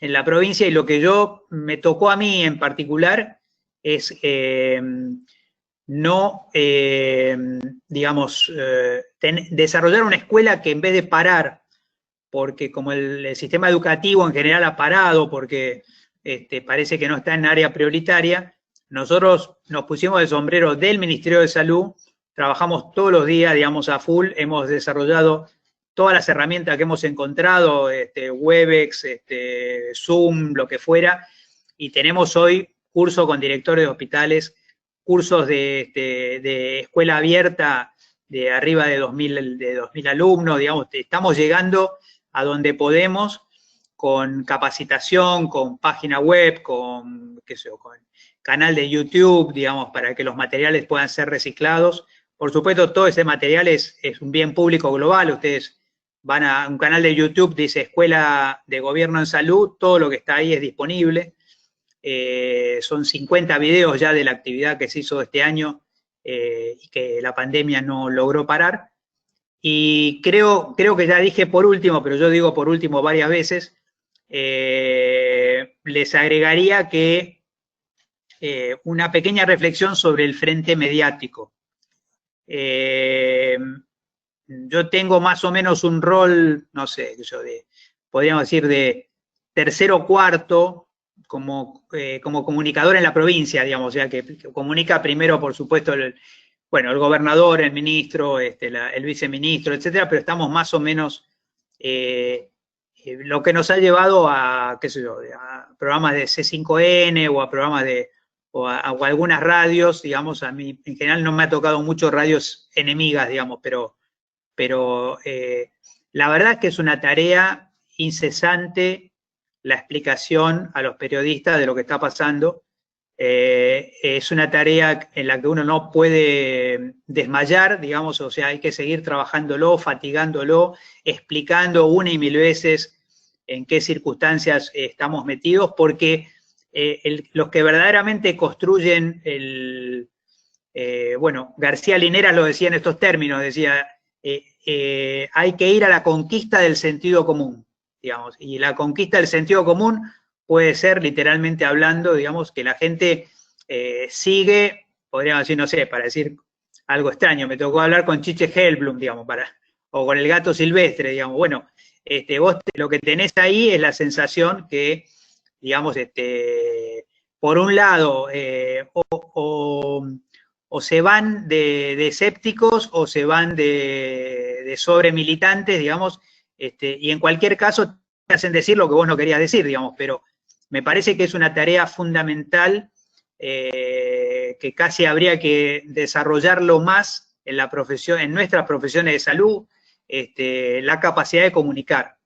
en la provincia, y lo que me tocó a mí en particular es desarrollar una escuela que, en vez de parar, porque como el sistema educativo en general ha parado, porque parece que no está en área prioritaria, nosotros nos pusimos el sombrero del Ministerio de Salud, trabajamos todos los días, digamos, a full, hemos desarrollado todas las herramientas que hemos encontrado, Webex, Zoom, lo que fuera, y tenemos hoy cursos con directores de hospitales, cursos de escuela abierta de arriba de 2.000 alumnos, digamos, estamos llegando a donde podemos, con capacitación, con página web, con canal de YouTube, digamos, para que los materiales puedan ser reciclados. Por supuesto, todo ese material es un bien público global. Ustedes van a un canal de YouTube, dice Escuela de Gobierno en Salud, todo lo que está ahí es disponible. Son 50 videos ya de la actividad que se hizo este año y que la pandemia no logró parar. Y creo que ya dije por último, pero yo digo por último varias veces, les agregaría que una pequeña reflexión sobre el frente mediático. Yo tengo más o menos un rol, no sé, podríamos decir de tercero o cuarto como comunicador en la provincia, digamos, o sea, que comunica primero, por supuesto, el gobernador, el ministro, el viceministro, etcétera, pero estamos más o menos, lo que nos ha llevado a, qué sé yo, a programas de C5N o a programas o a algunas radios, digamos. A mí en general no me ha tocado mucho radios enemigas, digamos, pero la verdad es que es una tarea incesante la explicación a los periodistas de lo que está pasando. Es una tarea en la que uno no puede desmayar, digamos, o sea, hay que seguir trabajándolo, fatigándolo, explicando una y mil veces en qué circunstancias estamos metidos, porque los que verdaderamente construyen bueno, García Linera lo decía en estos términos, decía, hay que ir a la conquista del sentido común, digamos, y la conquista del sentido común puede ser, literalmente hablando, digamos, que la gente sigue, podríamos decir, no sé, para decir algo extraño, me tocó hablar con Chiche Hellblum, digamos, o con el gato silvestre, digamos, bueno, vos lo que tenés ahí es la sensación que, digamos, por un lado, o se van de escépticos o se van de sobremilitantes, digamos, y en cualquier caso te hacen decir lo que vos no querías decir, digamos, pero me parece que es una tarea fundamental que casi habría que desarrollarlo más en la profesión, en nuestras profesiones de salud, la capacidad de comunicar,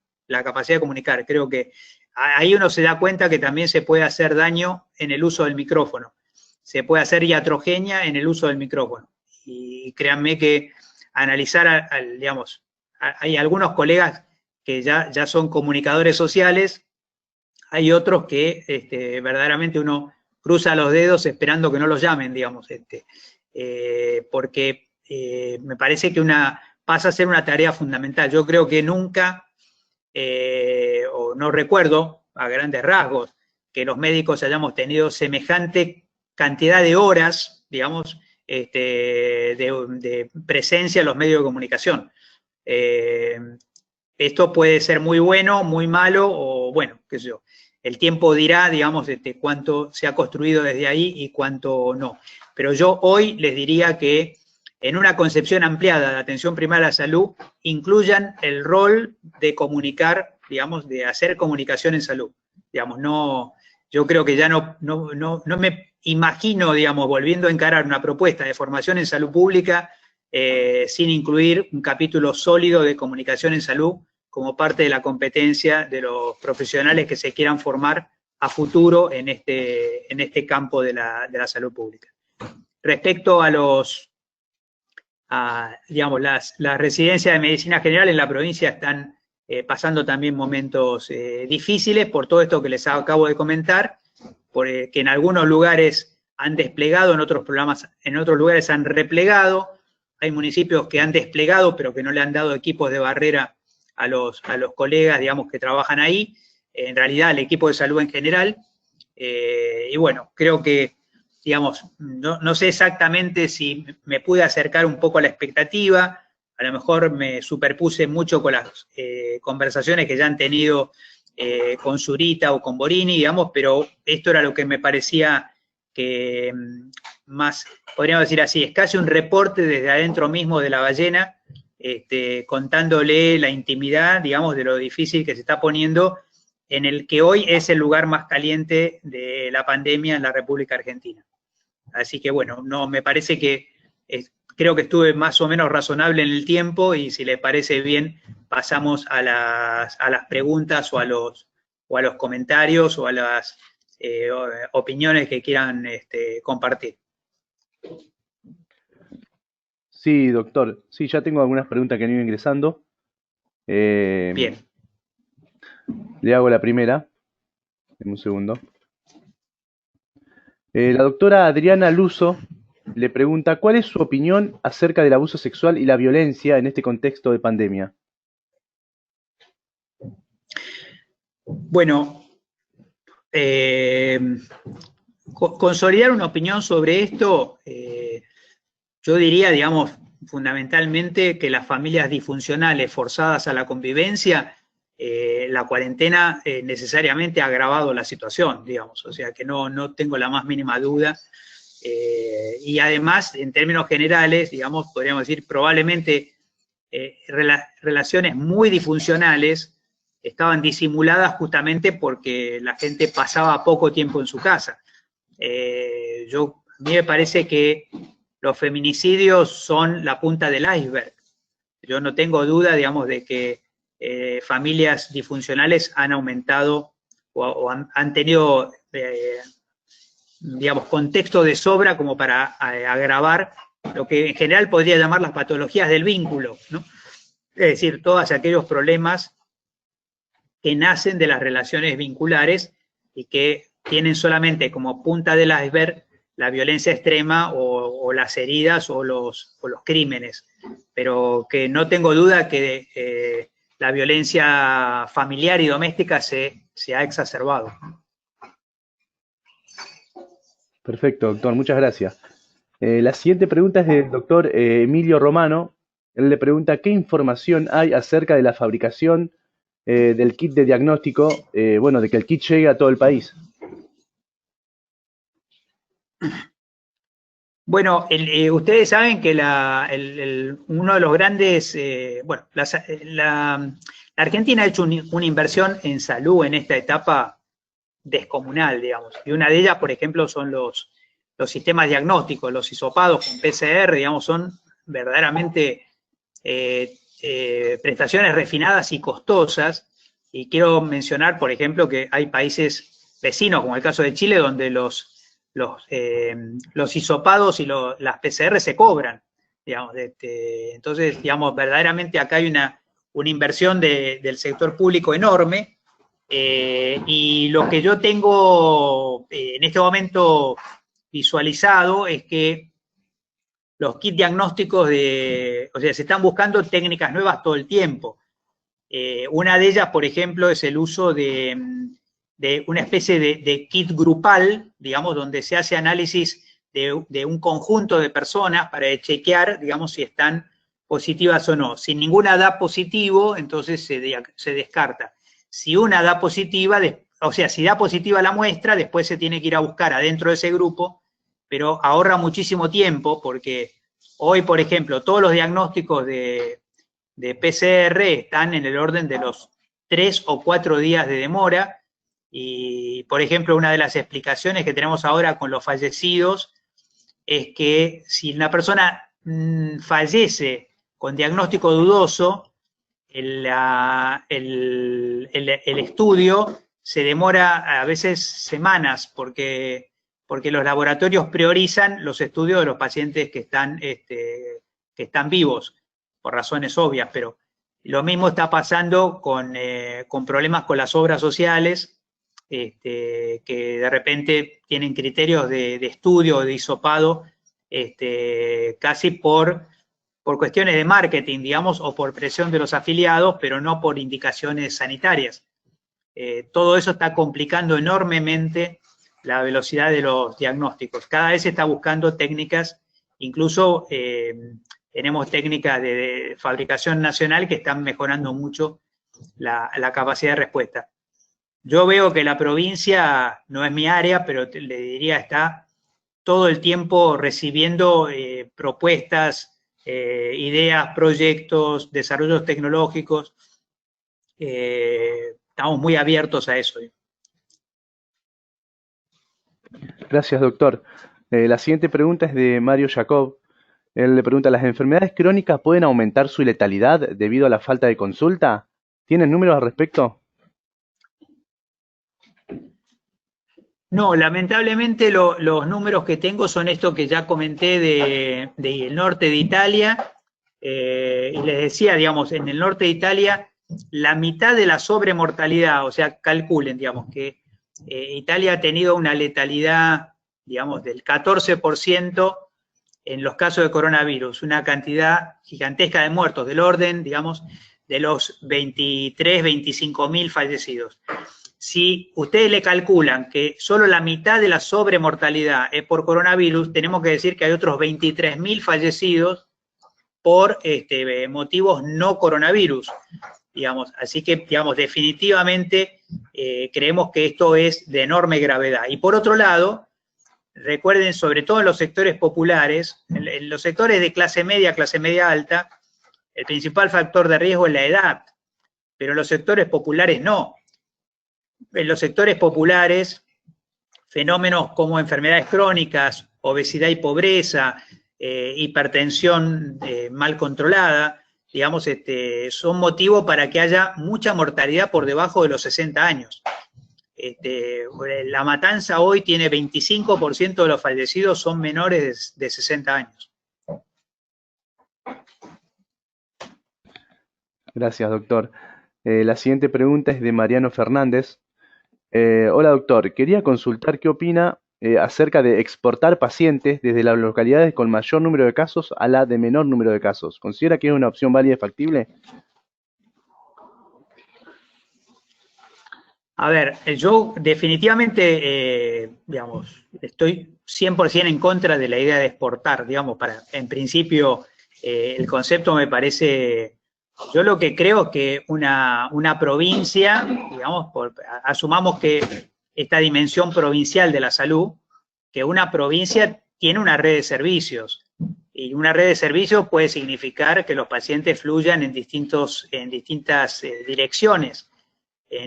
creo que ahí uno se da cuenta que también se puede hacer daño en el uso del micrófono, se puede hacer iatrogenia en el uso del micrófono, y créanme que analizar, digamos, hay algunos colegas que ya son comunicadores sociales, hay otros que verdaderamente uno cruza los dedos esperando que no los llamen, digamos, porque me parece que pasa a ser una tarea fundamental. Yo creo que nunca, o no recuerdo a grandes rasgos, que los médicos hayamos tenido semejante cantidad de horas, digamos, de presencia en los medios de comunicación. Esto puede ser muy bueno, muy malo, o bueno, qué sé yo. El tiempo dirá, digamos, cuánto se ha construido desde ahí y cuánto no. Pero yo hoy les diría que en una concepción ampliada de atención primaria a la salud, incluyan el rol de comunicar, digamos, de hacer comunicación en salud. Digamos, no, yo creo que ya no me imagino, digamos, volviendo a encarar una propuesta de formación en salud pública sin incluir un capítulo sólido de comunicación en salud como parte de la competencia de los profesionales que se quieran formar a futuro en este campo de la salud pública. Respecto digamos, las residencias de medicina general en la provincia están pasando también momentos difíciles por todo esto que les acabo de comentar, porque en algunos lugares han desplegado, en otros lugares han replegado, hay municipios que han desplegado pero que no le han dado equipos de barrera a los colegas, digamos, que trabajan ahí, en realidad al equipo de salud en general, y bueno, creo que, digamos, no sé exactamente si me pude acercar un poco a la expectativa, a lo mejor me superpuse mucho con las conversaciones que ya han tenido con Zurita o con Borini, digamos, pero esto era lo que me parecía que más, podríamos decir así, es casi un reporte desde adentro mismo de la ballena, contándole la intimidad, digamos, de lo difícil que se está poniendo en el que hoy es el lugar más caliente de la pandemia en la República Argentina. Así que bueno, me parece que creo que estuve más o menos razonable en el tiempo y si les parece bien pasamos a las preguntas o a los comentarios o a las opiniones que quieran compartir. Sí, doctor. Sí, ya tengo algunas preguntas que han ido ingresando. Bien. Le hago la primera. En un segundo. La doctora Adriana Luso le pregunta, ¿cuál es su opinión acerca del abuso sexual y la violencia en este contexto de pandemia? Bueno, consolidar una opinión sobre esto, yo diría, digamos, fundamentalmente que las familias disfuncionales forzadas a la convivencia, la cuarentena necesariamente ha agravado la situación, digamos, o sea que no tengo la más mínima duda. Y además, en términos generales, digamos, podríamos decir, probablemente relaciones muy disfuncionales estaban disimuladas justamente porque la gente pasaba poco tiempo en su casa. A mí me parece que los feminicidios son la punta del iceberg. Yo no tengo duda, digamos, de que familias disfuncionales han aumentado o han tenido, digamos, contexto de sobra como para agravar lo que en general podría llamar las patologías del vínculo, ¿no? Es decir, todos aquellos problemas que nacen de las relaciones vinculares y que tienen solamente como punta del iceberg la violencia extrema o las heridas o los crímenes, pero que no tengo duda que la violencia familiar y doméstica se ha exacerbado. Perfecto, doctor, muchas gracias. La siguiente pregunta es del doctor Emilio Romano. Él le pregunta qué información hay acerca de la fabricación del kit de diagnóstico, bueno, de que el kit llegue a todo el país. Bueno, ustedes saben que uno de los grandes, bueno, la Argentina ha hecho una inversión en salud en esta etapa descomunal, digamos, y una de ellas, por ejemplo, son los sistemas diagnósticos, los hisopados con PCR, digamos, son verdaderamente prestaciones refinadas y costosas, y quiero mencionar, por ejemplo, que hay países vecinos, como el caso de Chile, donde los hisopados y las PCR se cobran, digamos, entonces, digamos, verdaderamente acá hay una inversión del sector público enorme, y lo que yo tengo en este momento visualizado es que los kits diagnósticos o sea, se están buscando técnicas nuevas todo el tiempo. Una de ellas, por ejemplo, es el uso de una especie de kit grupal, digamos, donde se hace análisis de un conjunto de personas para chequear, digamos, si están positivas o no. Si ninguna da positivo, entonces se descarta. Si una da positiva, o sea, si da positiva la muestra, después se tiene que ir a buscar adentro de ese grupo, pero ahorra muchísimo tiempo porque hoy, por ejemplo, todos los diagnósticos de PCR están en el orden de los 3 o 4 días de demora. Y, por ejemplo, una de las explicaciones que tenemos ahora con los fallecidos es que si una persona fallece con diagnóstico dudoso, el estudio se demora a veces semanas porque los laboratorios priorizan los estudios de los pacientes que están vivos, por razones obvias, pero lo mismo está pasando con problemas con las obras sociales, que de repente tienen criterios de estudio, de hisopado, casi por cuestiones de marketing, digamos, o por presión de los afiliados, pero no por indicaciones sanitarias. Todo eso está complicando enormemente la velocidad de los diagnósticos. Cada vez se está buscando técnicas, incluso tenemos técnicas de fabricación nacional que están mejorando mucho la capacidad de respuesta. Yo veo que la provincia no es mi área, pero le diría está todo el tiempo recibiendo propuestas, ideas, proyectos, desarrollos tecnológicos. Estamos muy abiertos a eso. Gracias, doctor. La siguiente pregunta es de Mario Jacob. Él le pregunta, ¿las enfermedades crónicas pueden aumentar su letalidad debido a la falta de consulta? ¿Tienen números al respecto? No, lamentablemente los números que tengo son estos que ya comenté del norte de Italia, y les decía, digamos, en el norte de Italia, la mitad de la sobremortalidad, o sea, calculen, digamos, que Italia ha tenido una letalidad, digamos, del 14% en los casos de coronavirus, una cantidad gigantesca de muertos, del orden, digamos, de los 23, 25 mil fallecidos. Si ustedes le calculan que solo la mitad de la sobremortalidad es por coronavirus, tenemos que decir que hay otros 23.000 fallecidos por motivos no coronavirus, digamos. Así que, digamos, definitivamente creemos que esto es de enorme gravedad. Y por otro lado, recuerden, sobre todo en los sectores populares, en los sectores de clase media alta, el principal factor de riesgo es la edad, pero en los sectores populares no. En los sectores populares, fenómenos como enfermedades crónicas, obesidad y pobreza, hipertensión mal controlada, digamos, son motivo para que haya mucha mortalidad por debajo de los 60 años. La Matanza hoy tiene 25% de los fallecidos son menores de 60 años. Gracias, doctor. La siguiente pregunta es de Mariano Fernández. Hola, doctor. Quería consultar qué opina acerca de exportar pacientes desde las localidades con mayor número de casos a la de menor número de casos. ¿Considera que es una opción válida y factible? A ver, yo definitivamente, digamos, estoy 100% en contra de la idea de exportar, digamos, en principio, el concepto me parece, yo lo que creo es que una provincia, digamos, asumamos que esta dimensión provincial de la salud, que una provincia tiene una red de servicios, y una red de servicios puede significar que los pacientes fluyan en distintas direcciones.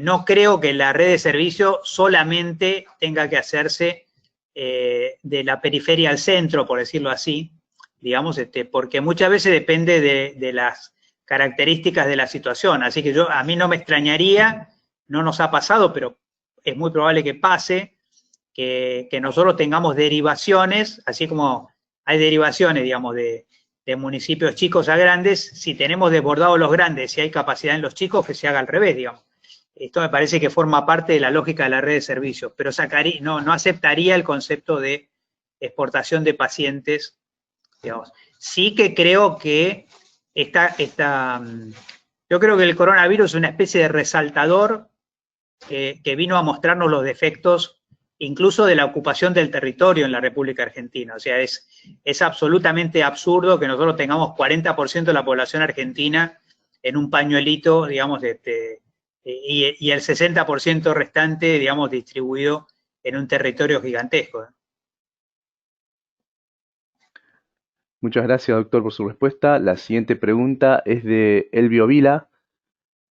No creo que la red de servicio solamente tenga que hacerse de la periferia al centro, por decirlo así, digamos, porque muchas veces depende de las características de la situación. Así que a mí no me extrañaría, no nos ha pasado, pero es muy probable que pase, que nosotros tengamos derivaciones, así como hay derivaciones, digamos, de municipios chicos a grandes. Si tenemos desbordados los grandes, si hay capacidad en los chicos, que se haga al revés, digamos. Esto me parece que forma parte de la lógica de la red de servicios, pero no aceptaría el concepto de exportación de pacientes, digamos. Sí que creo que yo creo que el coronavirus es una especie de resaltador que vino a mostrarnos los defectos incluso de la ocupación del territorio en la República Argentina. O sea, es absolutamente absurdo que nosotros tengamos 40% de la población argentina en un pañuelito, digamos, y el 60% restante, digamos, distribuido en un territorio gigantesco. Muchas gracias, doctor, por su respuesta. La siguiente pregunta es de Elvio Vila.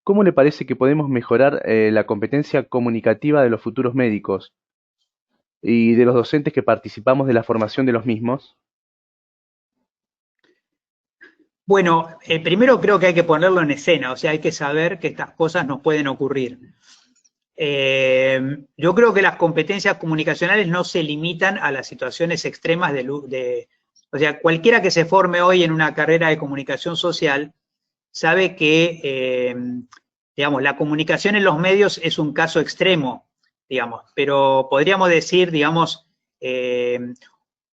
¿Cómo le parece que podemos mejorar la competencia comunicativa de los futuros médicos y de los docentes que participamos de la formación de los mismos? Bueno, primero creo que hay que ponerlo en escena, o sea, hay que saber que estas cosas nos pueden ocurrir. Yo creo que las competencias comunicacionales no se limitan a las situaciones extremas o sea, cualquiera que se forme hoy en una carrera de comunicación social sabe que, digamos, la comunicación en los medios es un caso extremo, digamos, pero podríamos decir, digamos,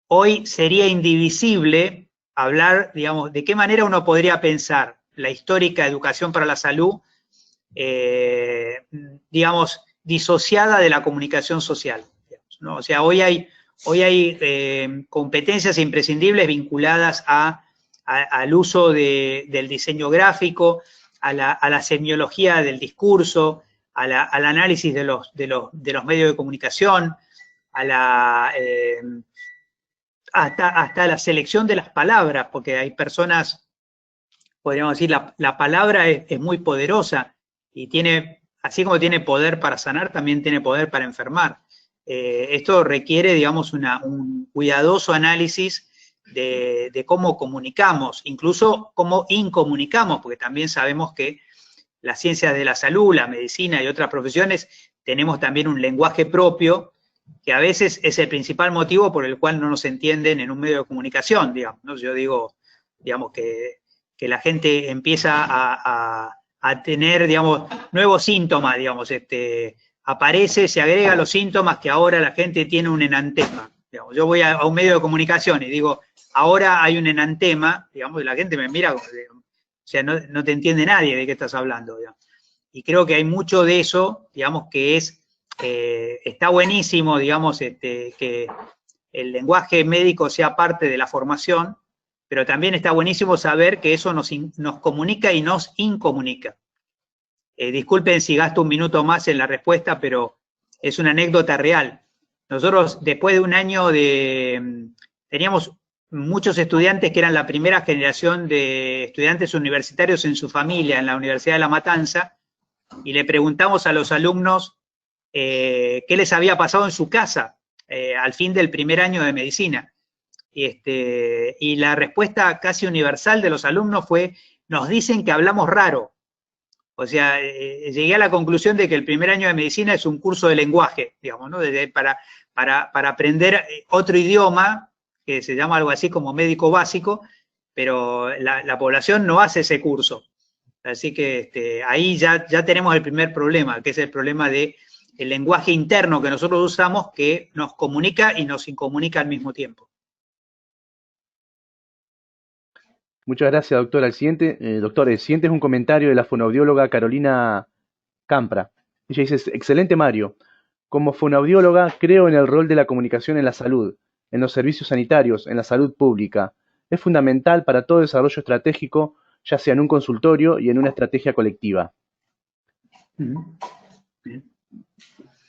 hoy sería indivisible hablar, digamos, de qué manera uno podría pensar la histórica educación para la salud, digamos, disociada de la comunicación social, digamos, ¿no? O sea, hoy hay competencias imprescindibles vinculadas al uso del diseño gráfico, a la semiología del discurso, al análisis de los medios de comunicación, hasta la selección de las palabras, porque hay personas, podríamos decir, la palabra es muy poderosa y así como tiene poder para sanar, también tiene poder para enfermar. Esto requiere, digamos, un cuidadoso análisis de cómo comunicamos, incluso cómo incomunicamos, porque también sabemos que las ciencias de la salud, la medicina y otras profesiones tenemos también un lenguaje propio que a veces es el principal motivo por el cual no nos entienden en un medio de comunicación, digamos, ¿no? Yo digo, digamos, que la gente empieza a tener, digamos, nuevos síntomas, digamos, se agrega los síntomas que ahora la gente tiene un enantema. Digamos, yo voy a un medio de comunicación y digo, ahora hay un enantema, digamos, y la gente me mira como, o sea, no te entiende nadie de qué estás hablando, digamos. Y creo que hay mucho de eso, digamos, que está buenísimo, digamos, que el lenguaje médico sea parte de la formación, pero también está buenísimo saber que eso nos comunica y nos incomunica. Disculpen si gasto un minuto más en la respuesta, pero es una anécdota real. Nosotros, después de un año teníamos muchos estudiantes que eran la primera generación de estudiantes universitarios en su familia, en la Universidad de La Matanza, y le preguntamos a los alumnos qué les había pasado en su casa al fin del primer año de medicina. Y la respuesta casi universal de los alumnos fue, nos dicen que hablamos raro. O sea, llegué a la conclusión de que el primer año de medicina es un curso de lenguaje, digamos, ¿no? Para aprender otro idioma, que se llama algo así como médico básico, pero la población no hace ese curso. Así que ahí ya tenemos el primer problema, que es el problema de el lenguaje interno que nosotros usamos que nos comunica y nos incomunica al mismo tiempo. Muchas gracias, doctor. Doctor, el siguiente es un comentario de la fonoaudióloga Carolina Campra. Ella dice, excelente Mario. Como fonoaudióloga creo en el rol de la comunicación en la salud, en los servicios sanitarios, en la salud pública. Es fundamental para todo desarrollo estratégico, ya sea en un consultorio y en una estrategia colectiva.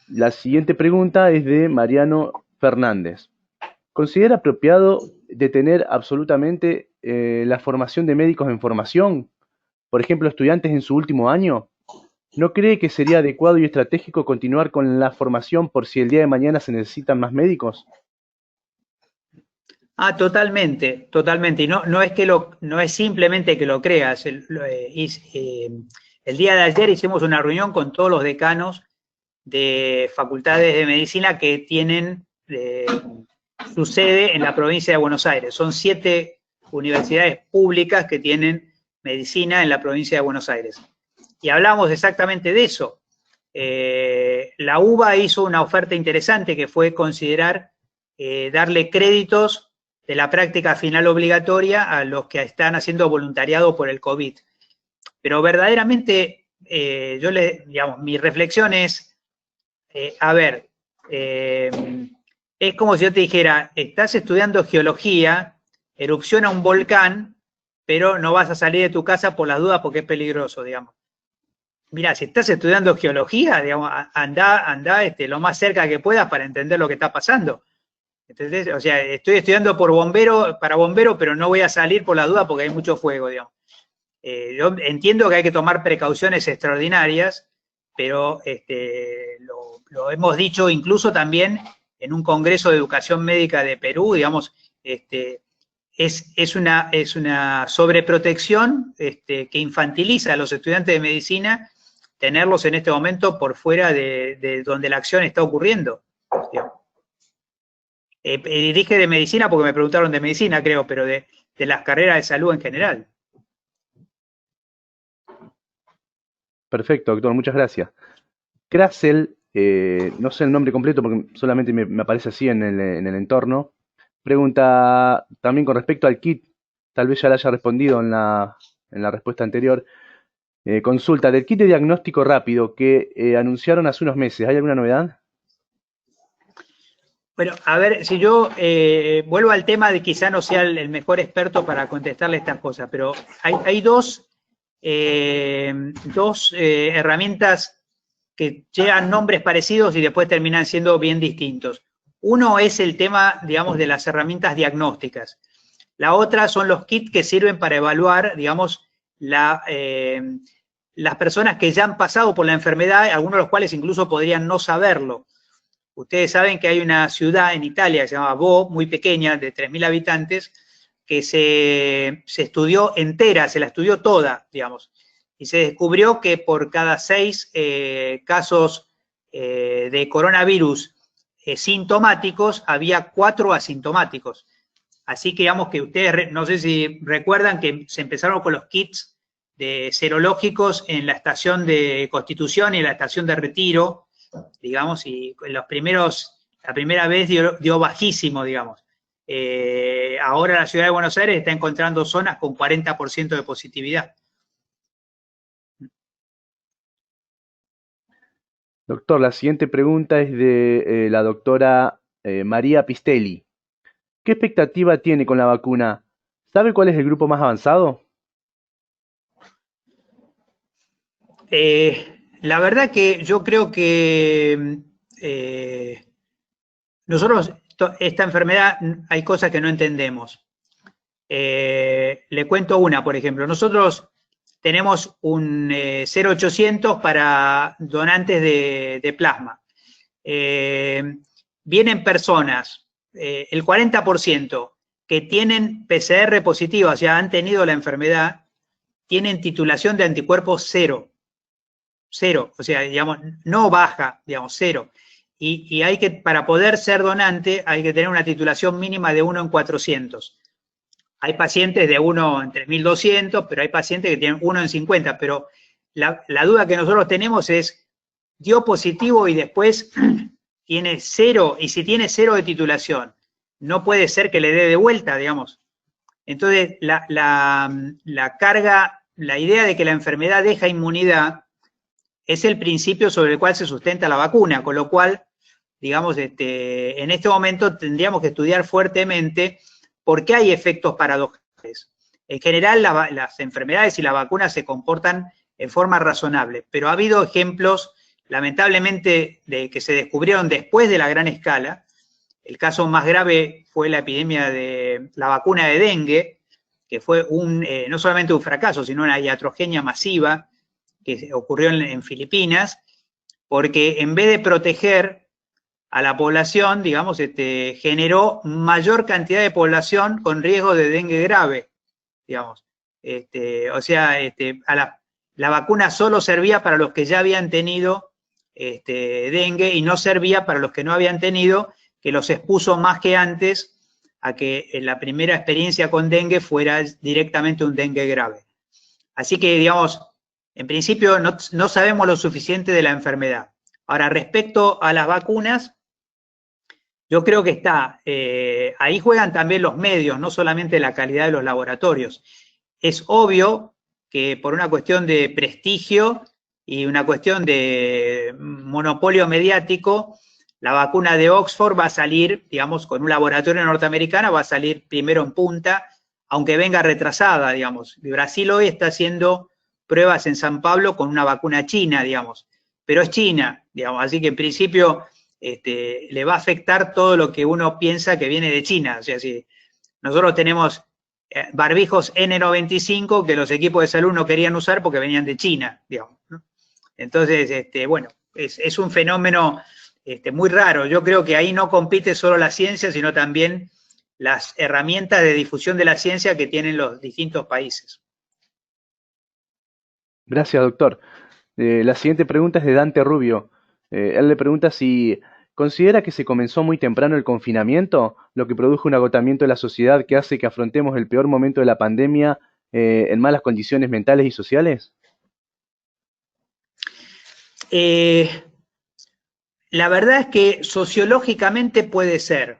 La siguiente pregunta es de Mariano Fernández. ¿Considera apropiado detener absolutamente la formación de médicos en formación? Por ejemplo, estudiantes en su último año. ¿No cree que sería adecuado y estratégico continuar con la formación por si el día de mañana se necesitan más médicos? Totalmente, totalmente. Y no es simplemente que lo creas. El día de ayer hicimos una reunión con todos los decanos de facultades de medicina que tienen su sede en la provincia de Buenos Aires. Son 7 universidades públicas que tienen medicina en la provincia de Buenos Aires. Y hablamos exactamente de eso. La UBA hizo una oferta interesante que fue considerar darle créditos de la práctica final obligatoria a los que están haciendo voluntariado por el COVID. Pero verdaderamente, mi reflexión es, es como si yo te dijera, estás estudiando geología, erupciona un volcán, pero no vas a salir de tu casa por las dudas porque es peligroso, digamos. Mira, si estás estudiando geología, digamos, anda lo más cerca que puedas para entender lo que está pasando. Entonces, o sea, estoy estudiando para bombero, pero no voy a salir por la duda porque hay mucho fuego, digamos. Yo entiendo que hay que tomar precauciones extraordinarias, pero lo hemos dicho incluso también en un congreso de educación médica de Perú, digamos, es una sobreprotección que infantiliza a los estudiantes de medicina tenerlos en este momento por fuera de donde la acción está ocurriendo. Dije de medicina porque me preguntaron de medicina, creo, pero de las carreras de salud en general. Perfecto, doctor, muchas gracias. Krasel, no sé el nombre completo porque solamente me aparece así en el entorno, pregunta también con respecto al kit, tal vez ya la haya respondido en la respuesta anterior. Consulta, del kit de diagnóstico rápido que anunciaron hace unos meses, ¿hay alguna novedad? Bueno, a ver, si yo vuelvo al tema de quizá no sea el mejor experto para contestarle estas cosas, pero hay dos herramientas que llevan nombres parecidos y después terminan siendo bien distintos. Uno es el tema, digamos, de las herramientas diagnósticas. La otra son los kits que sirven para evaluar, digamos, las personas que ya han pasado por la enfermedad, algunos de los cuales incluso podrían no saberlo. Ustedes saben que hay una ciudad en Italia que se llama Bo, muy pequeña, de 3.000 habitantes, que se estudió entera, se la estudió toda, digamos, y se descubrió que por cada 6 casos de coronavirus sintomáticos, había 4 asintomáticos. Así que digamos que ustedes, no sé si recuerdan que se empezaron con los kits de serológicos en la estación de Constitución y en la estación de Retiro, digamos, y en la primera vez dio bajísimo, digamos. Ahora la ciudad de Buenos Aires está encontrando zonas con 40% de positividad. Doctor, la siguiente pregunta es de la doctora María Pistelli. ¿Qué expectativa tiene con la vacuna? ¿Sabe cuál es el grupo más avanzado? La verdad que yo creo que nosotros, esta enfermedad, hay cosas que no entendemos. Le cuento una, por ejemplo. Nosotros tenemos un 0800 para donantes de plasma. Vienen personas, el 40% que tienen PCR positiva, o sea, han tenido la enfermedad, tienen titulación de anticuerpos 0. 0, o sea, digamos, no baja, digamos, 0. Y hay que, para poder ser donante, hay que tener una titulación mínima de 1 en 400. Hay pacientes de 1 en 3200, pero hay pacientes que tienen 1 en 50. Pero la duda que nosotros tenemos es, dio positivo y después tiene 0, y si tiene 0 de titulación, no puede ser que le dé de vuelta, digamos. Entonces, la carga, la idea de que la enfermedad deja inmunidad es el principio sobre el cual se sustenta la vacuna, con lo cual, digamos, en este momento tendríamos que estudiar fuertemente por qué hay efectos paradójicos. En general, las enfermedades y la vacuna se comportan en forma razonable, pero ha habido ejemplos, lamentablemente, de que se descubrieron después de la gran escala. El caso más grave fue la epidemia de la vacuna de dengue, que fue no solamente un fracaso, sino una iatrogenia masiva que ocurrió en Filipinas, porque en vez de proteger a la población, digamos, generó mayor cantidad de población con riesgo de dengue grave, digamos. O sea, la vacuna solo servía para los que ya habían tenido dengue y no servía para los que no habían tenido, que los expuso más que antes a que en la primera experiencia con dengue fuera directamente un dengue grave. Así que, digamos, en principio no sabemos lo suficiente de la enfermedad. Ahora, respecto a las vacunas, yo creo que ahí juegan también los medios, no solamente la calidad de los laboratorios. Es obvio que por una cuestión de prestigio y una cuestión de monopolio mediático, la vacuna de Oxford va a salir, digamos, con un laboratorio norteamericano, va a salir primero en punta, aunque venga retrasada, digamos. Brasil hoy está haciendo pruebas en San Pablo con una vacuna china, digamos, pero es China, digamos, así que en principio le va a afectar todo lo que uno piensa que viene de China. O sea, si nosotros tenemos barbijos N95 que los equipos de salud no querían usar porque venían de China, digamos, ¿no? Entonces, bueno, es un fenómeno muy raro. Yo creo que ahí no compite solo la ciencia, sino también las herramientas de difusión de la ciencia que tienen los distintos países. Gracias, doctor. La siguiente pregunta es de Dante Rubio. Él le pregunta si considera que se comenzó muy temprano el confinamiento, lo que produjo un agotamiento de la sociedad que hace que afrontemos el peor momento de la pandemia en malas condiciones mentales y sociales. La verdad es que sociológicamente puede ser,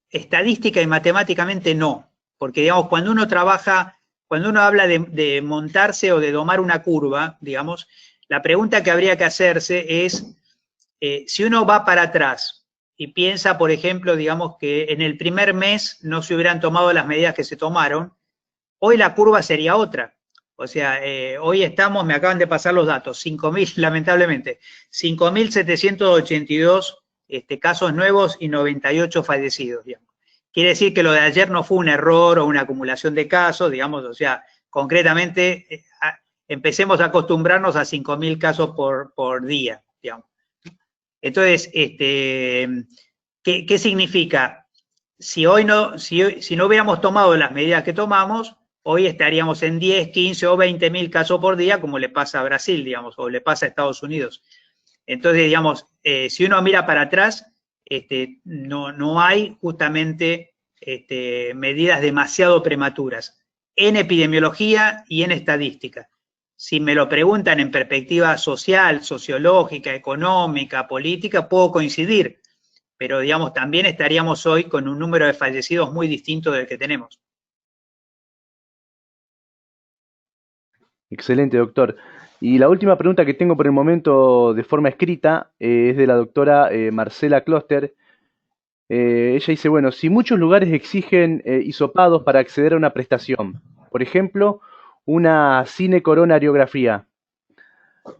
estadística y matemáticamente no, porque digamos, cuando uno trabaja, cuando uno habla de montarse o de domar una curva, digamos, la pregunta que habría que hacerse es, si uno va para atrás y piensa, por ejemplo, digamos que en el primer mes no se hubieran tomado las medidas que se tomaron, hoy la curva sería otra. O sea, hoy estamos, me acaban de pasar los datos, 5.000, lamentablemente, 5.782 casos nuevos y 98 fallecidos, digamos. Quiere decir que lo de ayer no fue un error o una acumulación de casos, digamos, o sea, concretamente empecemos a acostumbrarnos a 5.000 casos por día, digamos. Entonces, ¿qué significa? Si no hubiéramos tomado las medidas que tomamos, hoy estaríamos en 10, 15 o 20.000 casos por día, como le pasa a Brasil, digamos, o le pasa a Estados Unidos. Entonces, digamos, si uno mira para atrás, no hay justamente medidas demasiado prematuras en epidemiología y en estadística. Si me lo preguntan en perspectiva social, sociológica, económica, política, puedo coincidir, pero digamos, también estaríamos hoy con un número de fallecidos muy distinto del que tenemos. Excelente, doctor. Y la última pregunta que tengo por el momento de forma escrita es de la doctora Marcela Kloster. Ella dice, bueno, si muchos lugares exigen hisopados para acceder a una prestación, por ejemplo, una cinecoronariografía,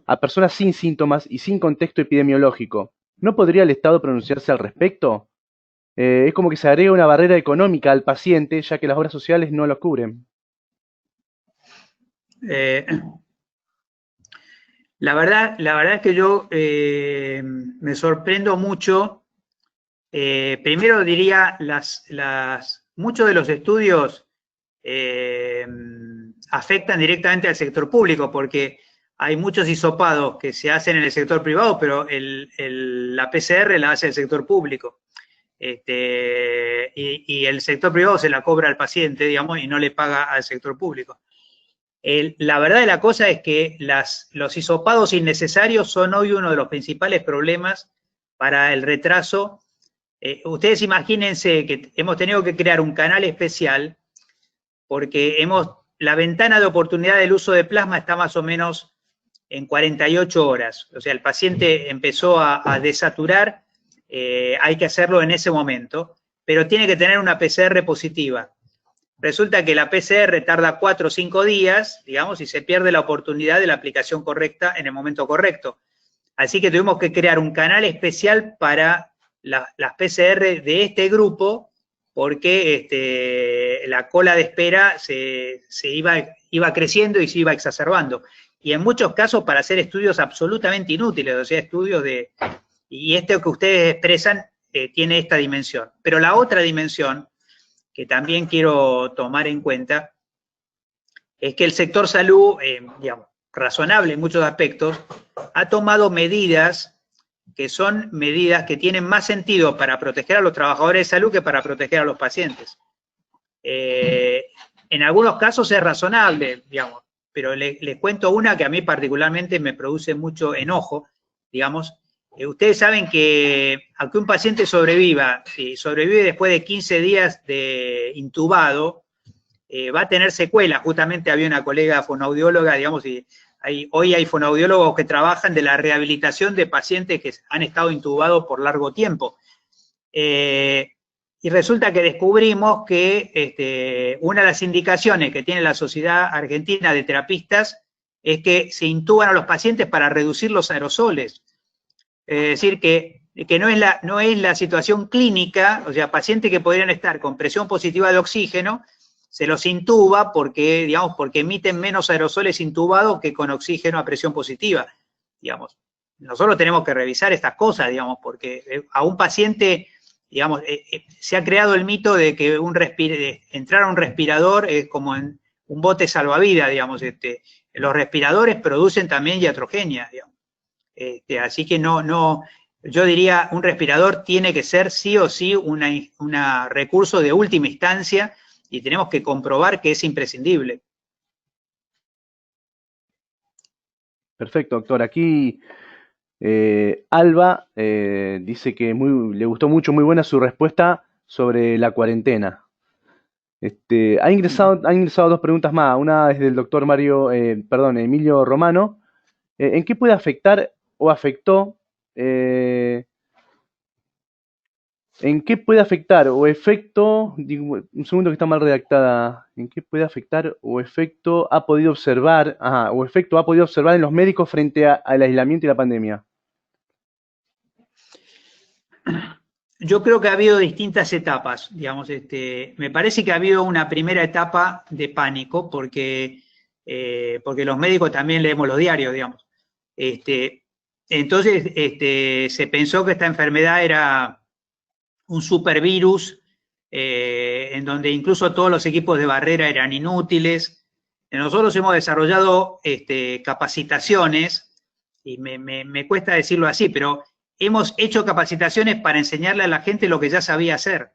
a personas sin síntomas y sin contexto epidemiológico, ¿no podría el Estado pronunciarse al respecto? Es como que se agrega una barrera económica al paciente, ya que las obras sociales no lo cubren. La verdad es que yo me sorprendo mucho. Primero diría, muchos de los estudios afectan directamente al sector público, porque hay muchos hisopados que se hacen en el sector privado, pero la PCR la hace el sector público. Y el sector privado se la cobra al paciente, digamos, y no le paga al sector público. La verdad de la cosa es que los hisopados innecesarios son hoy uno de los principales problemas para el retraso. Ustedes imagínense que hemos tenido que crear un canal especial porque la ventana de oportunidad del uso de plasma está más o menos en 48 horas. O sea, el paciente empezó a desaturar, hay que hacerlo en ese momento, pero tiene que tener una PCR positiva. Resulta que la PCR tarda 4 o 5 días, digamos, y se pierde la oportunidad de la aplicación correcta en el momento correcto. Así que tuvimos que crear un canal especial para las PCR de este grupo, porque la cola de espera se iba creciendo y se iba exacerbando. Y en muchos casos para hacer estudios absolutamente inútiles, o sea, estudios y esto que ustedes expresan tiene esta dimensión. Pero la otra dimensión que también quiero tomar en cuenta es que el sector salud, digamos, razonable en muchos aspectos, ha tomado medidas que son medidas que tienen más sentido para proteger a los trabajadores de salud que para proteger a los pacientes. En algunos casos es razonable, digamos, pero les cuento una que a mí particularmente me produce mucho enojo, digamos. Ustedes saben que aunque un paciente sobreviva, si sobrevive después de 15 días de intubado, va a tener secuelas. Justamente había una colega fonoaudióloga, digamos, y hoy hay fonoaudiólogos que trabajan de la rehabilitación de pacientes que han estado intubados por largo tiempo. Y resulta que descubrimos que una de las indicaciones que tiene la Sociedad Argentina de Terapistas es que se intuban a los pacientes para reducir los aerosoles. Es decir, que no es la situación clínica, o sea, pacientes que podrían estar con presión positiva de oxígeno, se los intuba porque, digamos, porque emiten menos aerosoles intubados que con oxígeno a presión positiva, digamos. Nosotros tenemos que revisar estas cosas, digamos, porque a un paciente, digamos, se ha creado el mito de que entrar a un respirador es como en un bote salvavidas, digamos. Los respiradores producen también iatrogenia, digamos. Así que yo diría, un respirador tiene que ser sí o sí un recurso de última instancia y tenemos que comprobar que es imprescindible. Perfecto, doctor. Aquí Alba dice que le gustó mucho, muy buena su respuesta sobre la cuarentena. Han ingresado 2 preguntas más. Una es del doctor Emilio Romano. ¿En qué puede afectar o afectó? ¿En qué puede afectar o efecto? Un segundo que está mal redactada. ¿En qué puede afectar o efecto ha podido observar? O efecto ha podido observar en los médicos frente al aislamiento y la pandemia. Yo creo que ha habido distintas etapas, digamos. Me parece que ha habido una primera etapa de pánico porque los médicos también leemos los diarios, digamos. Entonces, se pensó que esta enfermedad era un supervirus en donde incluso todos los equipos de barrera eran inútiles. Nosotros hemos desarrollado capacitaciones, y me cuesta decirlo así, pero hemos hecho capacitaciones para enseñarle a la gente lo que ya sabía hacer,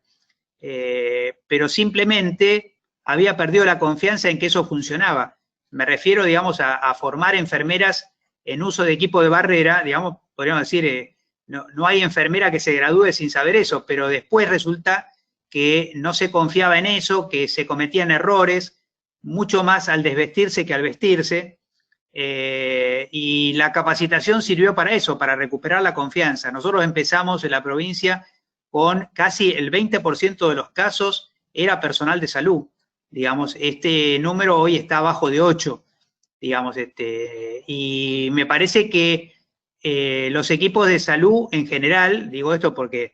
pero simplemente había perdido la confianza en que eso funcionaba. Me refiero, digamos, a formar enfermeras en uso de equipo de barrera, digamos, podríamos decir, no hay enfermera que se gradúe sin saber eso, pero después resulta que no se confiaba en eso, que se cometían errores, mucho más al desvestirse que al vestirse, y la capacitación sirvió para eso, para recuperar la confianza. Nosotros empezamos en la provincia con casi el 20% de los casos era personal de salud. Digamos, este número hoy está abajo de 8, digamos, y me parece que los equipos de salud en general, digo esto porque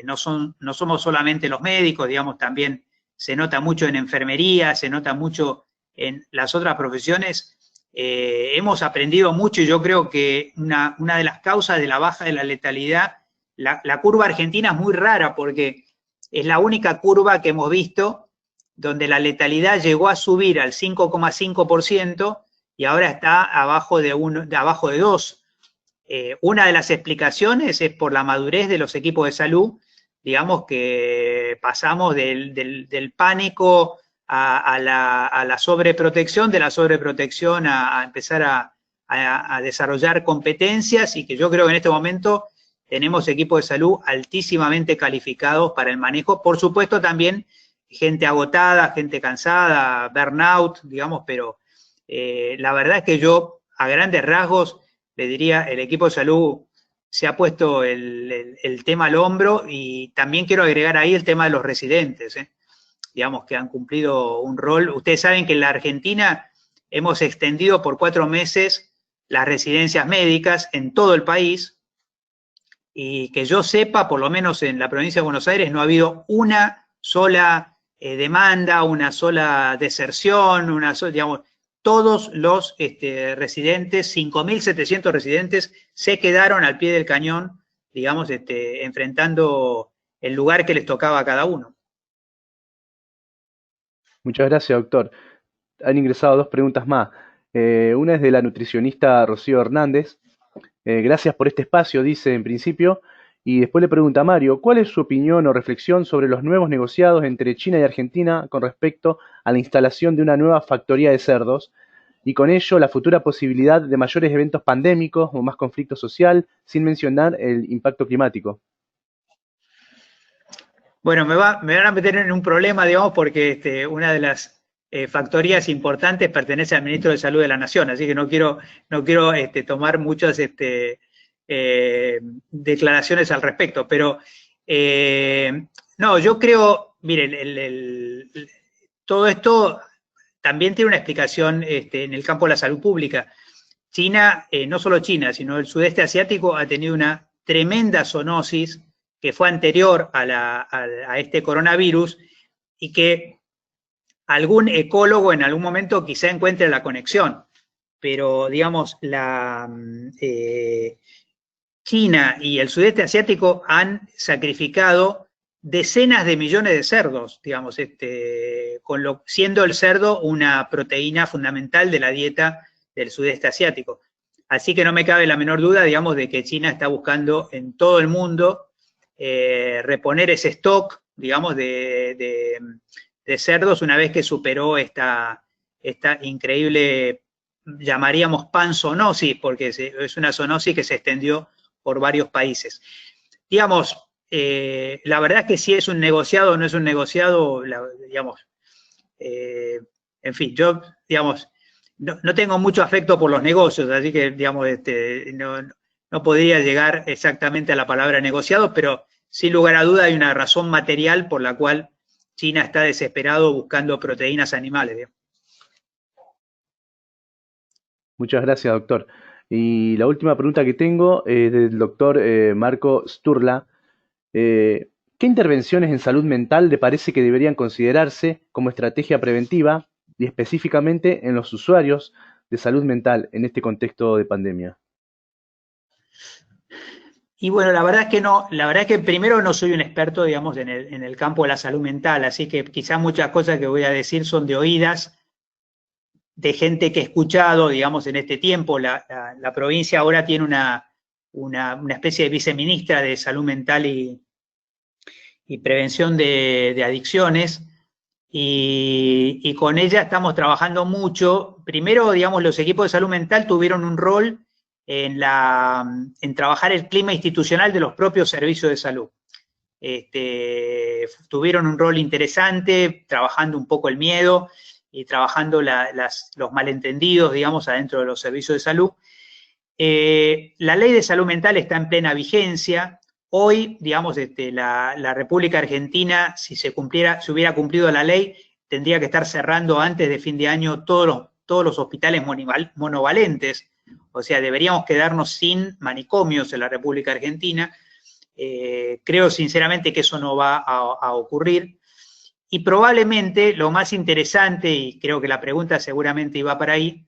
no somos solamente los médicos, digamos, también se nota mucho en enfermería, se nota mucho en las otras profesiones. Hemos aprendido mucho y yo creo que una de las causas de la baja de la letalidad, la curva argentina es muy rara porque es la única curva que hemos visto donde la letalidad llegó a subir al 5,5% y ahora está abajo de 2. Una de las explicaciones es por la madurez de los equipos de salud, digamos que pasamos del pánico a la sobreprotección, de la sobreprotección a empezar a desarrollar competencias, y que yo creo que en este momento tenemos equipos de salud altísimamente calificados para el manejo. Por supuesto también gente agotada, gente cansada, burnout, digamos, pero la verdad es que yo a grandes rasgos le diría, el equipo de salud se ha puesto el tema al hombro, y también quiero agregar ahí el tema de los residentes, digamos, que han cumplido un rol. Ustedes saben que en la Argentina hemos extendido por 4 meses las residencias médicas en todo el país, y que yo sepa, por lo menos en la provincia de Buenos Aires, no ha habido una sola demanda, una sola deserción, digamos, todos los residentes, 5.700 residentes, se quedaron al pie del cañón, digamos, enfrentando el lugar que les tocaba a cada uno. Muchas gracias, doctor. Han ingresado 2 preguntas más. Una es de la nutricionista Rocío Hernández. Gracias por este espacio, dice en principio. Y después le pregunta a Mario, ¿cuál es su opinión o reflexión sobre los nuevos negociados entre China y Argentina con respecto a la instalación de una nueva factoría de cerdos, y con ello la futura posibilidad de mayores eventos pandémicos o más conflicto social, sin mencionar el impacto climático? Bueno, me van a meter en un problema, digamos, porque una de las factorías importantes pertenece al ministro de Salud de la Nación, así que no quiero tomar muchas declaraciones al respecto, pero no, yo creo, miren, todo esto también tiene una explicación en el campo de la salud pública. China, no solo China, sino el sudeste asiático, ha tenido una tremenda zoonosis que fue anterior a este coronavirus, y que algún ecólogo en algún momento quizá encuentre la conexión, pero digamos, China y el sudeste asiático han sacrificado decenas de millones de cerdos, digamos, siendo el cerdo una proteína fundamental de la dieta del sudeste asiático. Así que no me cabe la menor duda, digamos, de que China está buscando en todo el mundo reponer ese stock, digamos, de cerdos una vez que superó esta increíble, llamaríamos panzoonosis, porque es una zoonosis que se extendió por varios países. Digamos, la verdad es que si es un negociado o no es un negociado, digamos, en fin, yo, digamos, no tengo mucho afecto por los negocios, así que, digamos, no podría llegar exactamente a la palabra negociado, pero sin lugar a duda hay una razón material por la cual China está desesperado buscando proteínas animales, digamos. Muchas gracias, doctor. Y la última pregunta que tengo es del doctor Marco Sturla. ¿Qué intervenciones en salud mental le parece que deberían considerarse como estrategia preventiva, y específicamente en los usuarios de salud mental en este contexto de pandemia? Y bueno, la verdad es que no, la verdad es que primero no soy un experto, digamos, en el campo de la salud mental, así que quizás muchas cosas que voy a decir son de oídas, de gente que he escuchado, digamos, en este tiempo. La provincia ahora tiene una especie de viceministra de salud mental y prevención de adicciones, y con ella estamos trabajando mucho. Primero, digamos, los equipos de salud mental tuvieron un rol en trabajar el clima institucional de los propios servicios de salud. Tuvieron un rol interesante, trabajando un poco el miedo y trabajando los malentendidos, digamos, adentro de los servicios de salud. La ley de salud mental está en plena vigencia. Hoy, digamos, la República Argentina, si se hubiera cumplido la ley, tendría que estar cerrando antes de fin de año todos los hospitales monovalentes. O sea, deberíamos quedarnos sin manicomios en la República Argentina. Creo sinceramente que eso no va a ocurrir. Y probablemente lo más interesante, y creo que la pregunta seguramente iba para ahí,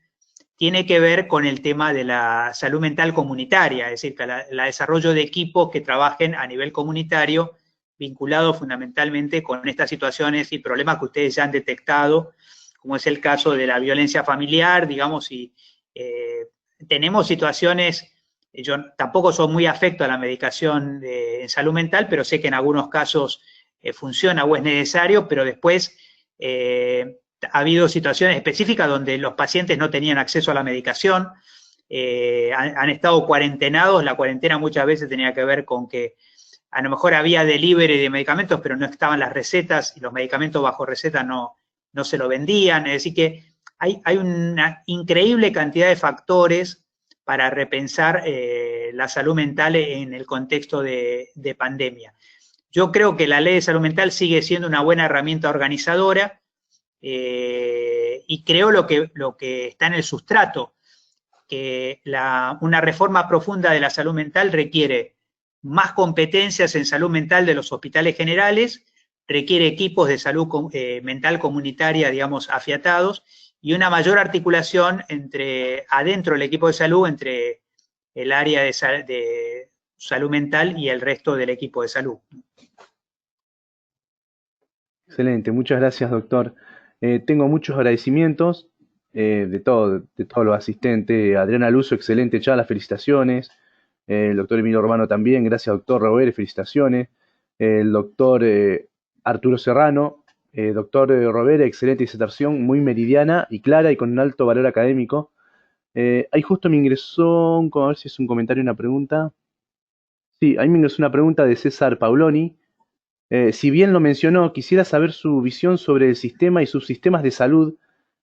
tiene que ver con el tema de la salud mental comunitaria, es decir, que el desarrollo de equipos que trabajen a nivel comunitario, vinculados fundamentalmente con estas situaciones y problemas que ustedes ya han detectado, como es el caso de la violencia familiar, digamos, y tenemos situaciones. Yo tampoco soy muy afecto a la medicación en salud mental, pero sé que en algunos casos funciona o es necesario, pero después Ha habido situaciones específicas donde los pacientes no tenían acceso a la medicación, han estado cuarentenados. La cuarentena muchas veces tenía que ver con que a lo mejor había delivery de medicamentos, pero no estaban las recetas y los medicamentos bajo receta no se lo vendían. Es decir que hay una increíble cantidad de factores para repensar la salud mental en el contexto de pandemia. Yo creo que la ley de salud mental sigue siendo una buena herramienta organizadora, y creo lo que está en el sustrato, que una reforma profunda de la salud mental requiere más competencias en salud mental de los hospitales generales, requiere equipos de salud mental comunitaria, digamos, afiatados, y una mayor articulación adentro del equipo de salud, entre el área de salud mental y el resto del equipo de salud. Excelente, muchas gracias, doctor. Tengo muchos agradecimientos de todos los asistentes. Adriana Luzo, excelente charla, felicitaciones. El doctor Emilio Romano también, gracias, doctor Robert, felicitaciones. El doctor Arturo Serrano, doctor Robert, excelente disertación, muy meridiana y clara y con un alto valor académico. Ahí justo me ingresó, a ver si es un comentario o una pregunta. Sí, ahí me ingresó una pregunta de César Pauloni. Si bien lo mencionó, quisiera saber su visión sobre el sistema y subsistemas de salud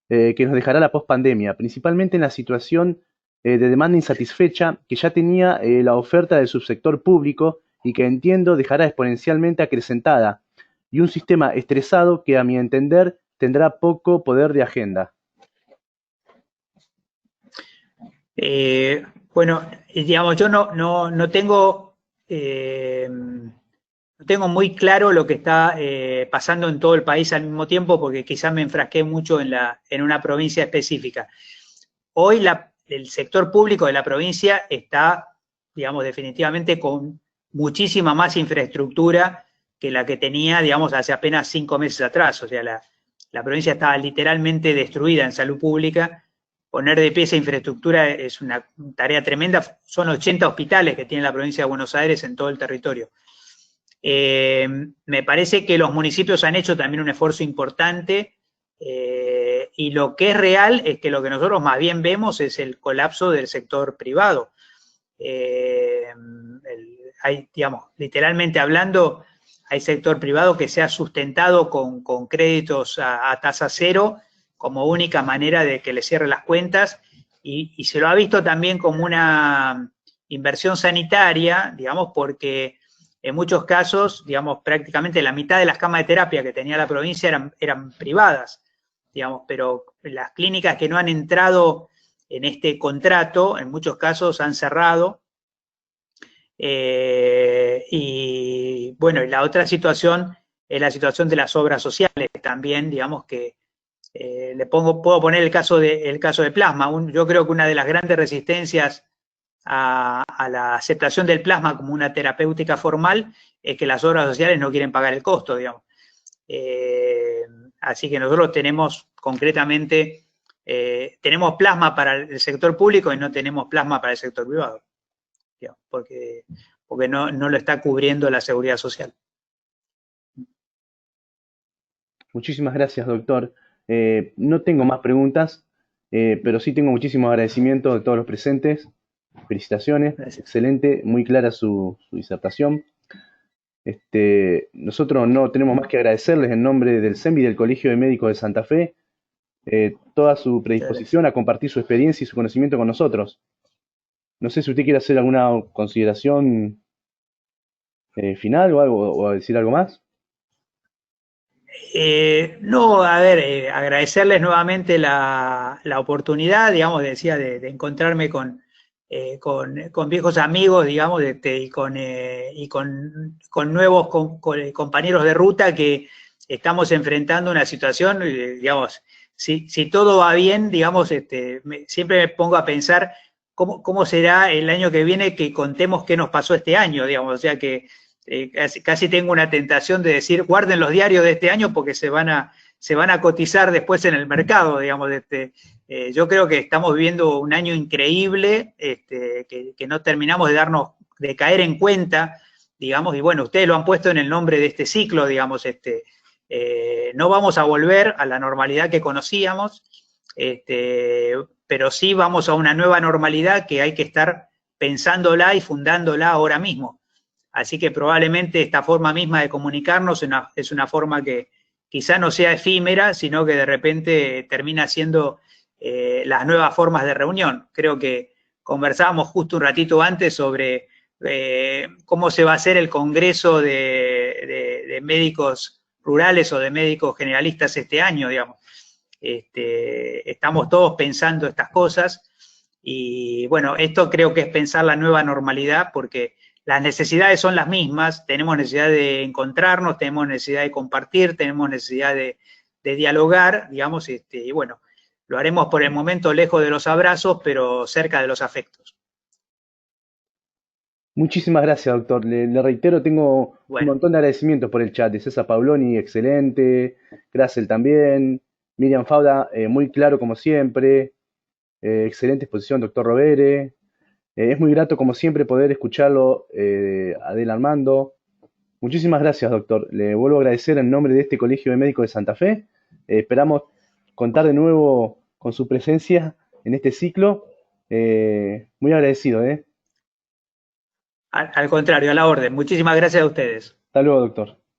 que nos dejará la pospandemia, principalmente en la situación de demanda insatisfecha que ya tenía la oferta del subsector público y que entiendo dejará exponencialmente acrecentada, y un sistema estresado que a mi entender tendrá poco poder de agenda. Bueno, digamos, yo no tengo muy claro lo que está pasando en todo el país al mismo tiempo, porque quizás me enfrasqué mucho en una provincia específica. Hoy el sector público de la provincia está, digamos, definitivamente con muchísima más infraestructura que la que tenía, digamos, hace apenas 5 meses atrás. O sea, la provincia estaba literalmente destruida en salud pública. Poner de pie esa infraestructura es una tarea tremenda. Son 80 hospitales que tiene la provincia de Buenos Aires en todo el territorio. Me parece que los municipios han hecho también un esfuerzo importante, y lo que es real es que lo que nosotros más bien vemos es el colapso del sector privado. Digamos, literalmente hablando, hay sector privado que se ha sustentado con créditos a tasa cero como única manera de que le cierre las cuentas, y se lo ha visto también como una inversión sanitaria, digamos, porque en muchos casos, digamos, prácticamente la mitad de las camas de terapia que tenía la provincia eran privadas, digamos, pero las clínicas que no han entrado en este contrato, en muchos casos han cerrado. Y bueno, y la otra situación es la situación de las obras sociales también, digamos que puedo poner el caso de plasma. Yo creo que una de las grandes resistencias a la aceptación del plasma como una terapéutica formal es que las obras sociales no quieren pagar el costo, digamos. Así que nosotros tenemos concretamente, tenemos plasma para el sector público y no tenemos plasma para el sector privado, digamos, porque no lo está cubriendo la seguridad social. Muchísimas gracias, doctor. No tengo más preguntas, pero sí tengo muchísimos agradecimientos de todos los presentes. Felicitaciones, gracias. Excelente, muy clara su disertación. Nosotros no tenemos más que agradecerles en nombre del CEMBI y del Colegio de Médicos de Santa Fe toda su predisposición a compartir su experiencia y su conocimiento con nosotros. No sé si usted quiere hacer alguna consideración final o algo, o decir algo más. No, a ver, agradecerles nuevamente la oportunidad, digamos, decía, de encontrarme con viejos amigos, digamos, y con nuevos compañeros de ruta que estamos enfrentando una situación, digamos, si todo va bien, digamos, siempre me pongo a pensar cómo será el año que viene, que contemos qué nos pasó este año, digamos, o sea que casi tengo una tentación de decir, guarden los diarios de este año porque se van a cotizar después en el mercado, digamos. Yo creo que estamos viviendo un año increíble, que no terminamos de caer en cuenta, digamos, y bueno, ustedes lo han puesto en el nombre de este ciclo, digamos, No vamos a volver a la normalidad que conocíamos, pero sí vamos a una nueva normalidad que hay que estar pensándola y fundándola ahora mismo. Así que probablemente esta forma misma de comunicarnos es una forma que quizá no sea efímera, sino que de repente termina siendo las nuevas formas de reunión. Creo que conversábamos justo un ratito antes sobre cómo se va a hacer el Congreso de médicos rurales o de médicos generalistas este año, digamos. Estamos todos pensando estas cosas y bueno, esto creo que es pensar la nueva normalidad porque las necesidades son las mismas, tenemos necesidad de encontrarnos, tenemos necesidad de compartir, tenemos necesidad de dialogar, digamos, y bueno, lo haremos por el momento lejos de los abrazos, pero cerca de los afectos. Muchísimas gracias, doctor. Le reitero, tengo un Bueno, montón de agradecimientos por el chat. De César Pabloni, excelente. Gracel también. Miriam Fauda, muy claro como siempre. Excelente exposición, doctor Rovere. Es muy grato, como siempre, poder escucharlo, Adel Armando. Muchísimas gracias, doctor. Le vuelvo a agradecer en nombre de este Colegio de Médicos de Santa Fe. Esperamos contar de nuevo con su presencia en este ciclo. Muy agradecido, ¿eh? al contrario, a la orden. Muchísimas gracias a ustedes. Hasta luego, doctor.